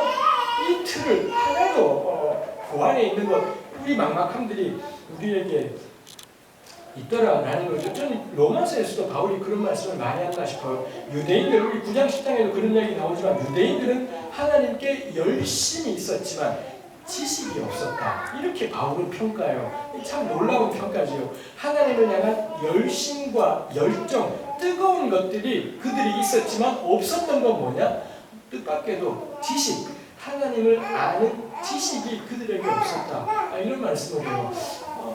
이 틀을 하나도 그 안에 있는 것, 우리 막막함들이 우리에게 있더라라는 거죠. 저는 로마서에서도 바울이 그런 말씀을 많이 한다 싶어요. 유대인들, 우리 9장 10장에도 그런 이야기 나오지만 유대인들은 하나님께 열심이 있었지만 지식이 없었다. 이렇게 바울은 평가해요. 참 놀라운 평가지요. 하나님을 향한 열심과 열정, 뜨거운 것들이 그들이 있었지만 없었던 건 뭐냐? 뜻밖에도 지식, 하나님을 아는 지식이 그들에게 없었다. 이런 말씀을 해요.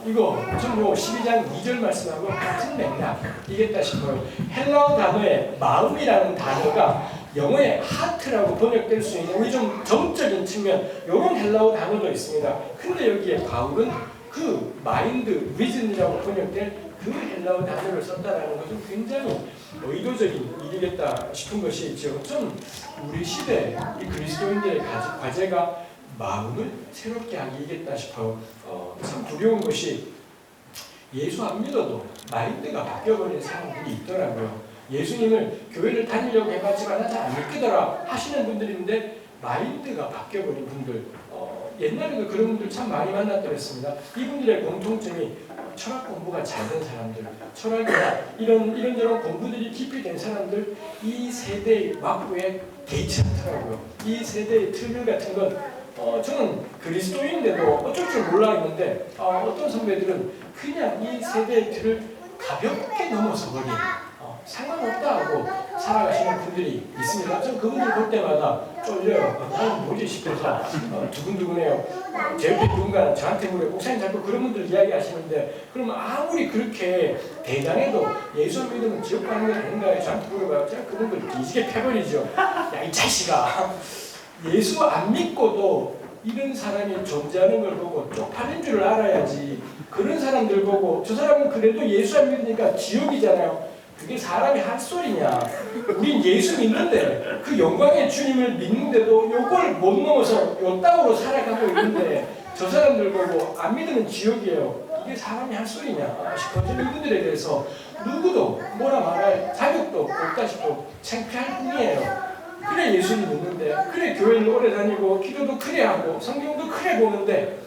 이거 좀 12장 2절 말씀하고 같은 맥락이겠다 싶어요. 헬라어 단어의 마음이라는 단어가 영어의 하트라고 번역될 수 있는 우리 좀 정적인 측면 이런 헬라어 단어도 있습니다. 근데 여기에 바울은 그 마인드, 리즌이라고 번역될 그 헬라어 단어를 썼다라는 것은 굉장히 의도적인 일이겠다 싶은 것이 있죠. 좀 우리 시대 이 그리스도인들의 과제가 마음을 새롭게 하기겠다 싶어요. 참 두려운 것이 예수 안 믿어도 마인드가 바뀌어버린 사람들이 있더라고요. 예수님을 교회를 다니려고 해봤지만 잘 안 믿기더라 하시는 분들인데 마인드가 바뀌어버린 분들, 옛날에도 그런 분들 참 많이 만났더랬습니다. 이분들의 공통점이 철학 공부가 잘 된 사람들, 철학이나 이런저런 공부들이 깊이 된 사람들, 이 세대의 왁구에 개의치 않더라고요. 이 세대의 틀 같은 건 저는 그리스도인인데도 어쩔 줄 몰라 했는데 어떤 선배들은 그냥 이 세대의 틀을 가볍게 넘어서 버린 상관없다 하고 살아가시는 분들이 있습니다. 저 그분들 볼 때마다 쫄려요. 나는 뭐지 싶어서 두근두근해요. 제 옆에 누군가 저한테 물어요. 목사님 자꾸 그런 분들 이야기하시는데 그러면 아무리 그렇게 대단해도 예수 믿으면 지옥 가는 건 아닌가요? 저한테 물어봐요. 제가 그분들 뒤지게 패버리죠. 야 이 자식아, 예수 안 믿고도 이런 사람이 존재하는 걸 보고 쪽팔린 줄 알아야지. 그런 사람들 보고 저 사람은 그래도 예수 안 믿으니까 지옥이잖아요. 그게 사람이 할 소리냐. 우린 예수 믿는데 그 영광의 주님을 믿는데도 요걸 못 넘어서 요 땅으로 살아가고 있는데 저 사람들 보고 안 믿으면 지옥이에요. 이게 사람이 할 소리냐 싶어서 이분들에 대해서 누구도 뭐라 말할 자격도 없다 싶고 창피할 뿐이에요. 그래 예수를 믿는데, 그래 교회를 오래 다니고 기도도 그래 하고 성경도 그래 보는데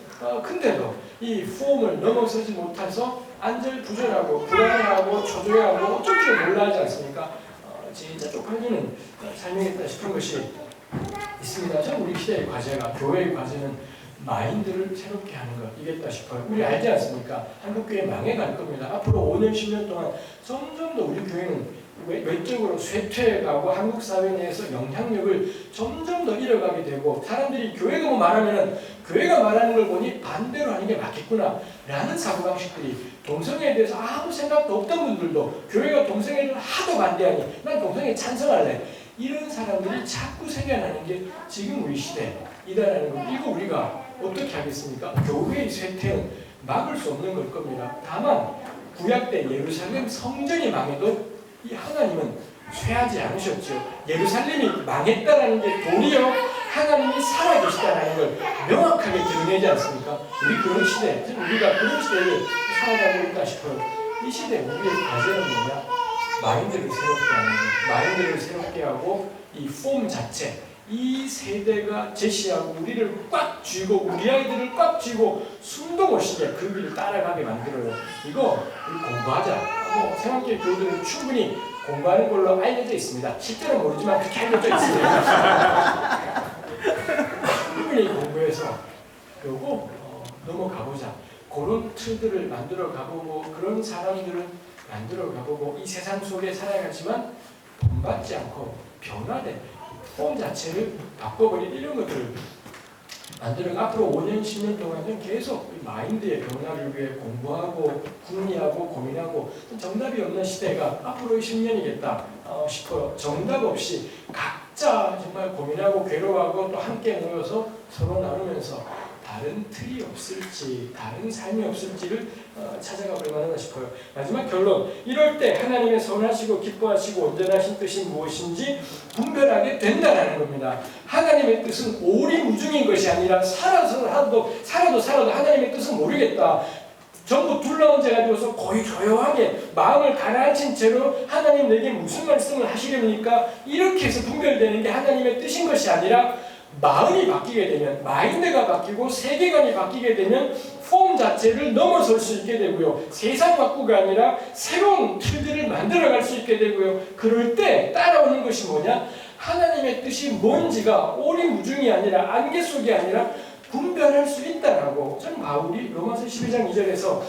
근데도 이 폼을 넘어서지 못해서 안절부절하고 불안해하고 초조해하고 어쩔 줄 몰라 하지 않습니까? 진짜 쪽팔리는 삶이겠다 싶은 것이 있습니다. 참 우리 시대의 과제가, 교회의 과제는 마인드를 새롭게 하는 것이겠다 싶어요. 우리 알지 않습니까? 한국교회 망해갈 겁니다. 앞으로 5년, 10년 동안 점점 더 우리 교회는 외적으로 쇠퇴해가고 한국 사회 내에서 영향력을 점점 더 잃어가게 되고 사람들이 교회가 뭐 말하면 교회가 말하는 걸 보니 반대로 하는 게 맞겠구나 라는 사고방식들이, 동성애에 대해서 아무 생각도 없던 분들도 교회가 동성애를 하도 반대하니 난 동성애 찬성할래, 이런 사람들이 자꾸 생겨나는 게 지금 우리 시대이다라는 거. 이거 우리가 어떻게 하겠습니까? 교회의 쇠퇴는 막을 수 없는 걸 겁니다. 다만 구약 때 예루살렘 성전이 망해도 이 하나님은 쇠하지 않으셨죠. 예루살렘이 망했다라는 게 도리어 하나님이 살아계시다는 걸 명확하게 드러내지 않습니까? 우리 그런 시대, 우리가 그런 시대를 살아가고 있다 싶어요. 이 시대 우리의 과제는 뭐냐? 마인드를 새롭게 하는 거. 마인드를 새롭게 하고 이 폼 자체, 이 세대가 제시하고 우리를 꽉 쥐고 우리 아이들을 꽉 쥐고 숨도 못 쉬게 그 길을 따라가게 만들어요. 이거 우리 공부하자. 생활교육 교우들은 충분히 공부하는 걸로 알려져 있습니다. 실제로 모르지만 그렇게 알려져 있습니다. 충분히 공부해서 그리고 넘어가보자. 그런 틀들을 만들어 가보고 그런 사람들을 만들어 가보고 이 세상 속에 살아가지만 본받지 않고 변화된 폼 자체를 바꿔버린 이런 것들을 만들어 앞으로 5년, 10년 동안은 계속 마인드의 변화를 위해 공부하고 궁리하고 고민하고 정답이 없는 시대가 앞으로 10년이겠다 싶어요. 정답 없이 각자 정말 고민하고 괴로워하고 또 함께 모여서 서로 나누면서 다른 틀이 없을지, 다른 삶이 없을지를 찾아가 볼 만하다 싶어요. 마지막 결론. 이럴 때 하나님의 선하시고 기뻐하시고 온전하신 뜻이 무엇인지 분별하게 된다는 겁니다. 하나님의 뜻은 오리무중인 것이 아니라 살아도 하나님의 뜻은 모르겠다. 전부 둘러앉아 가지고서 거의 조용하게 마음을 가라앉힌 채로 하나님 내게 무슨 말씀을 하시렵니까? 이렇게 해서 분별되는 게 하나님의 뜻인 것이 아니라 마음이 바뀌게 되면 마인드가 바뀌고 세계관이 바뀌게 되면 폼 자체를 넘어설 수 있게 되고요. 세상 바꾸가 아니라 새로운 틀들을 만들어갈 수 있게 되고요. 그럴 때 따라오는 것이 뭐냐? 하나님의 뜻이 뭔지가 오리무중이 아니라 안개 속이 아니라 분별할 수 있다라고 저는 바울이 로마서 12장 2절에서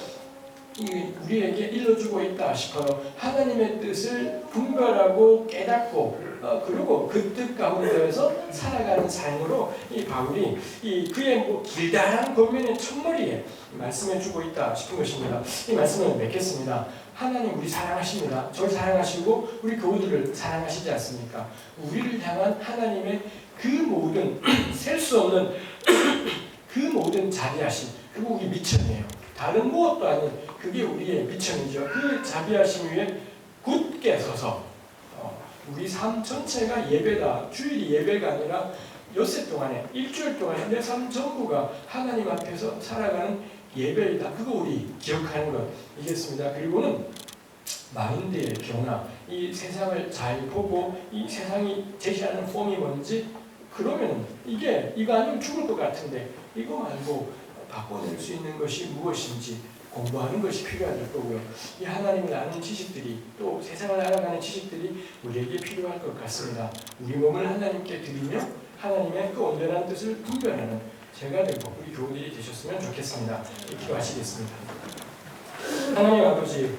우리에게 일러주고 있다 싶어요. 하나님의 뜻을 분별하고 깨닫고 그리고 그 뜻 가운데에서 살아가는 삶으로 이 바울이 그의 길다란 권면의 첫머리에 말씀해주고 있다 싶은 것입니다. 이 말씀을 맺겠습니다. 하나님 우리 사랑하십니다. 저를 사랑하시고 우리 교우들을 사랑하시지 않습니까? 우리를 향한 하나님의 그 모든 셀 수 없는 그 모든 자비하심 그리고 우리 미천이에요. 다른 무엇도 아닌 그게 우리의 미천이죠. 그 자비하심 위에 굳게 서서 우리 삶 전체가 예배다. 주일이 예배가 아니라 엿새 동안에 일주일 동안에 내 삶 전부가 하나님 앞에서 살아가는 예배이다. 그거 우리 기억하는 것이겠습니다. 그리고는 마인드의 변화, 이 세상을 잘 보고 이 세상이 제시하는 폼이 뭔지 그러면 이거 아니면 죽을 것 같은데 이거 말고 바꿔낼 수 있는 것이 무엇인지 공부하는 것이 필요할 거고요. 이 하나님을 아는 지식들이 또 세상을 알아가는 지식들이 우리에게 필요할 것 같습니다. 우리 몸을 하나님께 드리며 하나님의 그 온전한 뜻을 분별하는 제가 되고 우리 교우들이 되셨으면 좋겠습니다. 기도하시겠습니다. 하나님 아버지,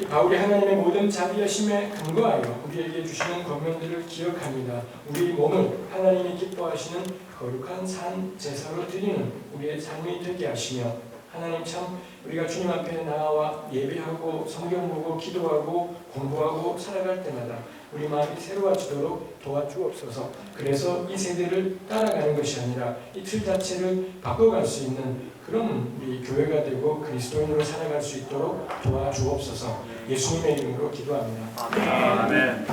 이 바울이 하나님의 모든 자비하심에 근거하여 우리에게 주시는 권면들을 기억합니다. 우리 몸을 하나님이 기뻐하시는 거룩한 산 제사로 드리는 우리의 삶이 되게 하시며 하나님 참 우리가 주님 앞에 나와 예배하고 성경 보고 기도하고 공부하고 살아갈 때마다 우리 마음이 새로워지도록 도와주옵소서. 그래서 이 세대를 따라가는 것이 아니라 이 틀 자체를 바꿔갈 수 있는 그런 우리 교회가 되고 그리스도인으로 살아갈 수 있도록 도와주옵소서. 예수님의 이름으로 기도합니다. 아멘.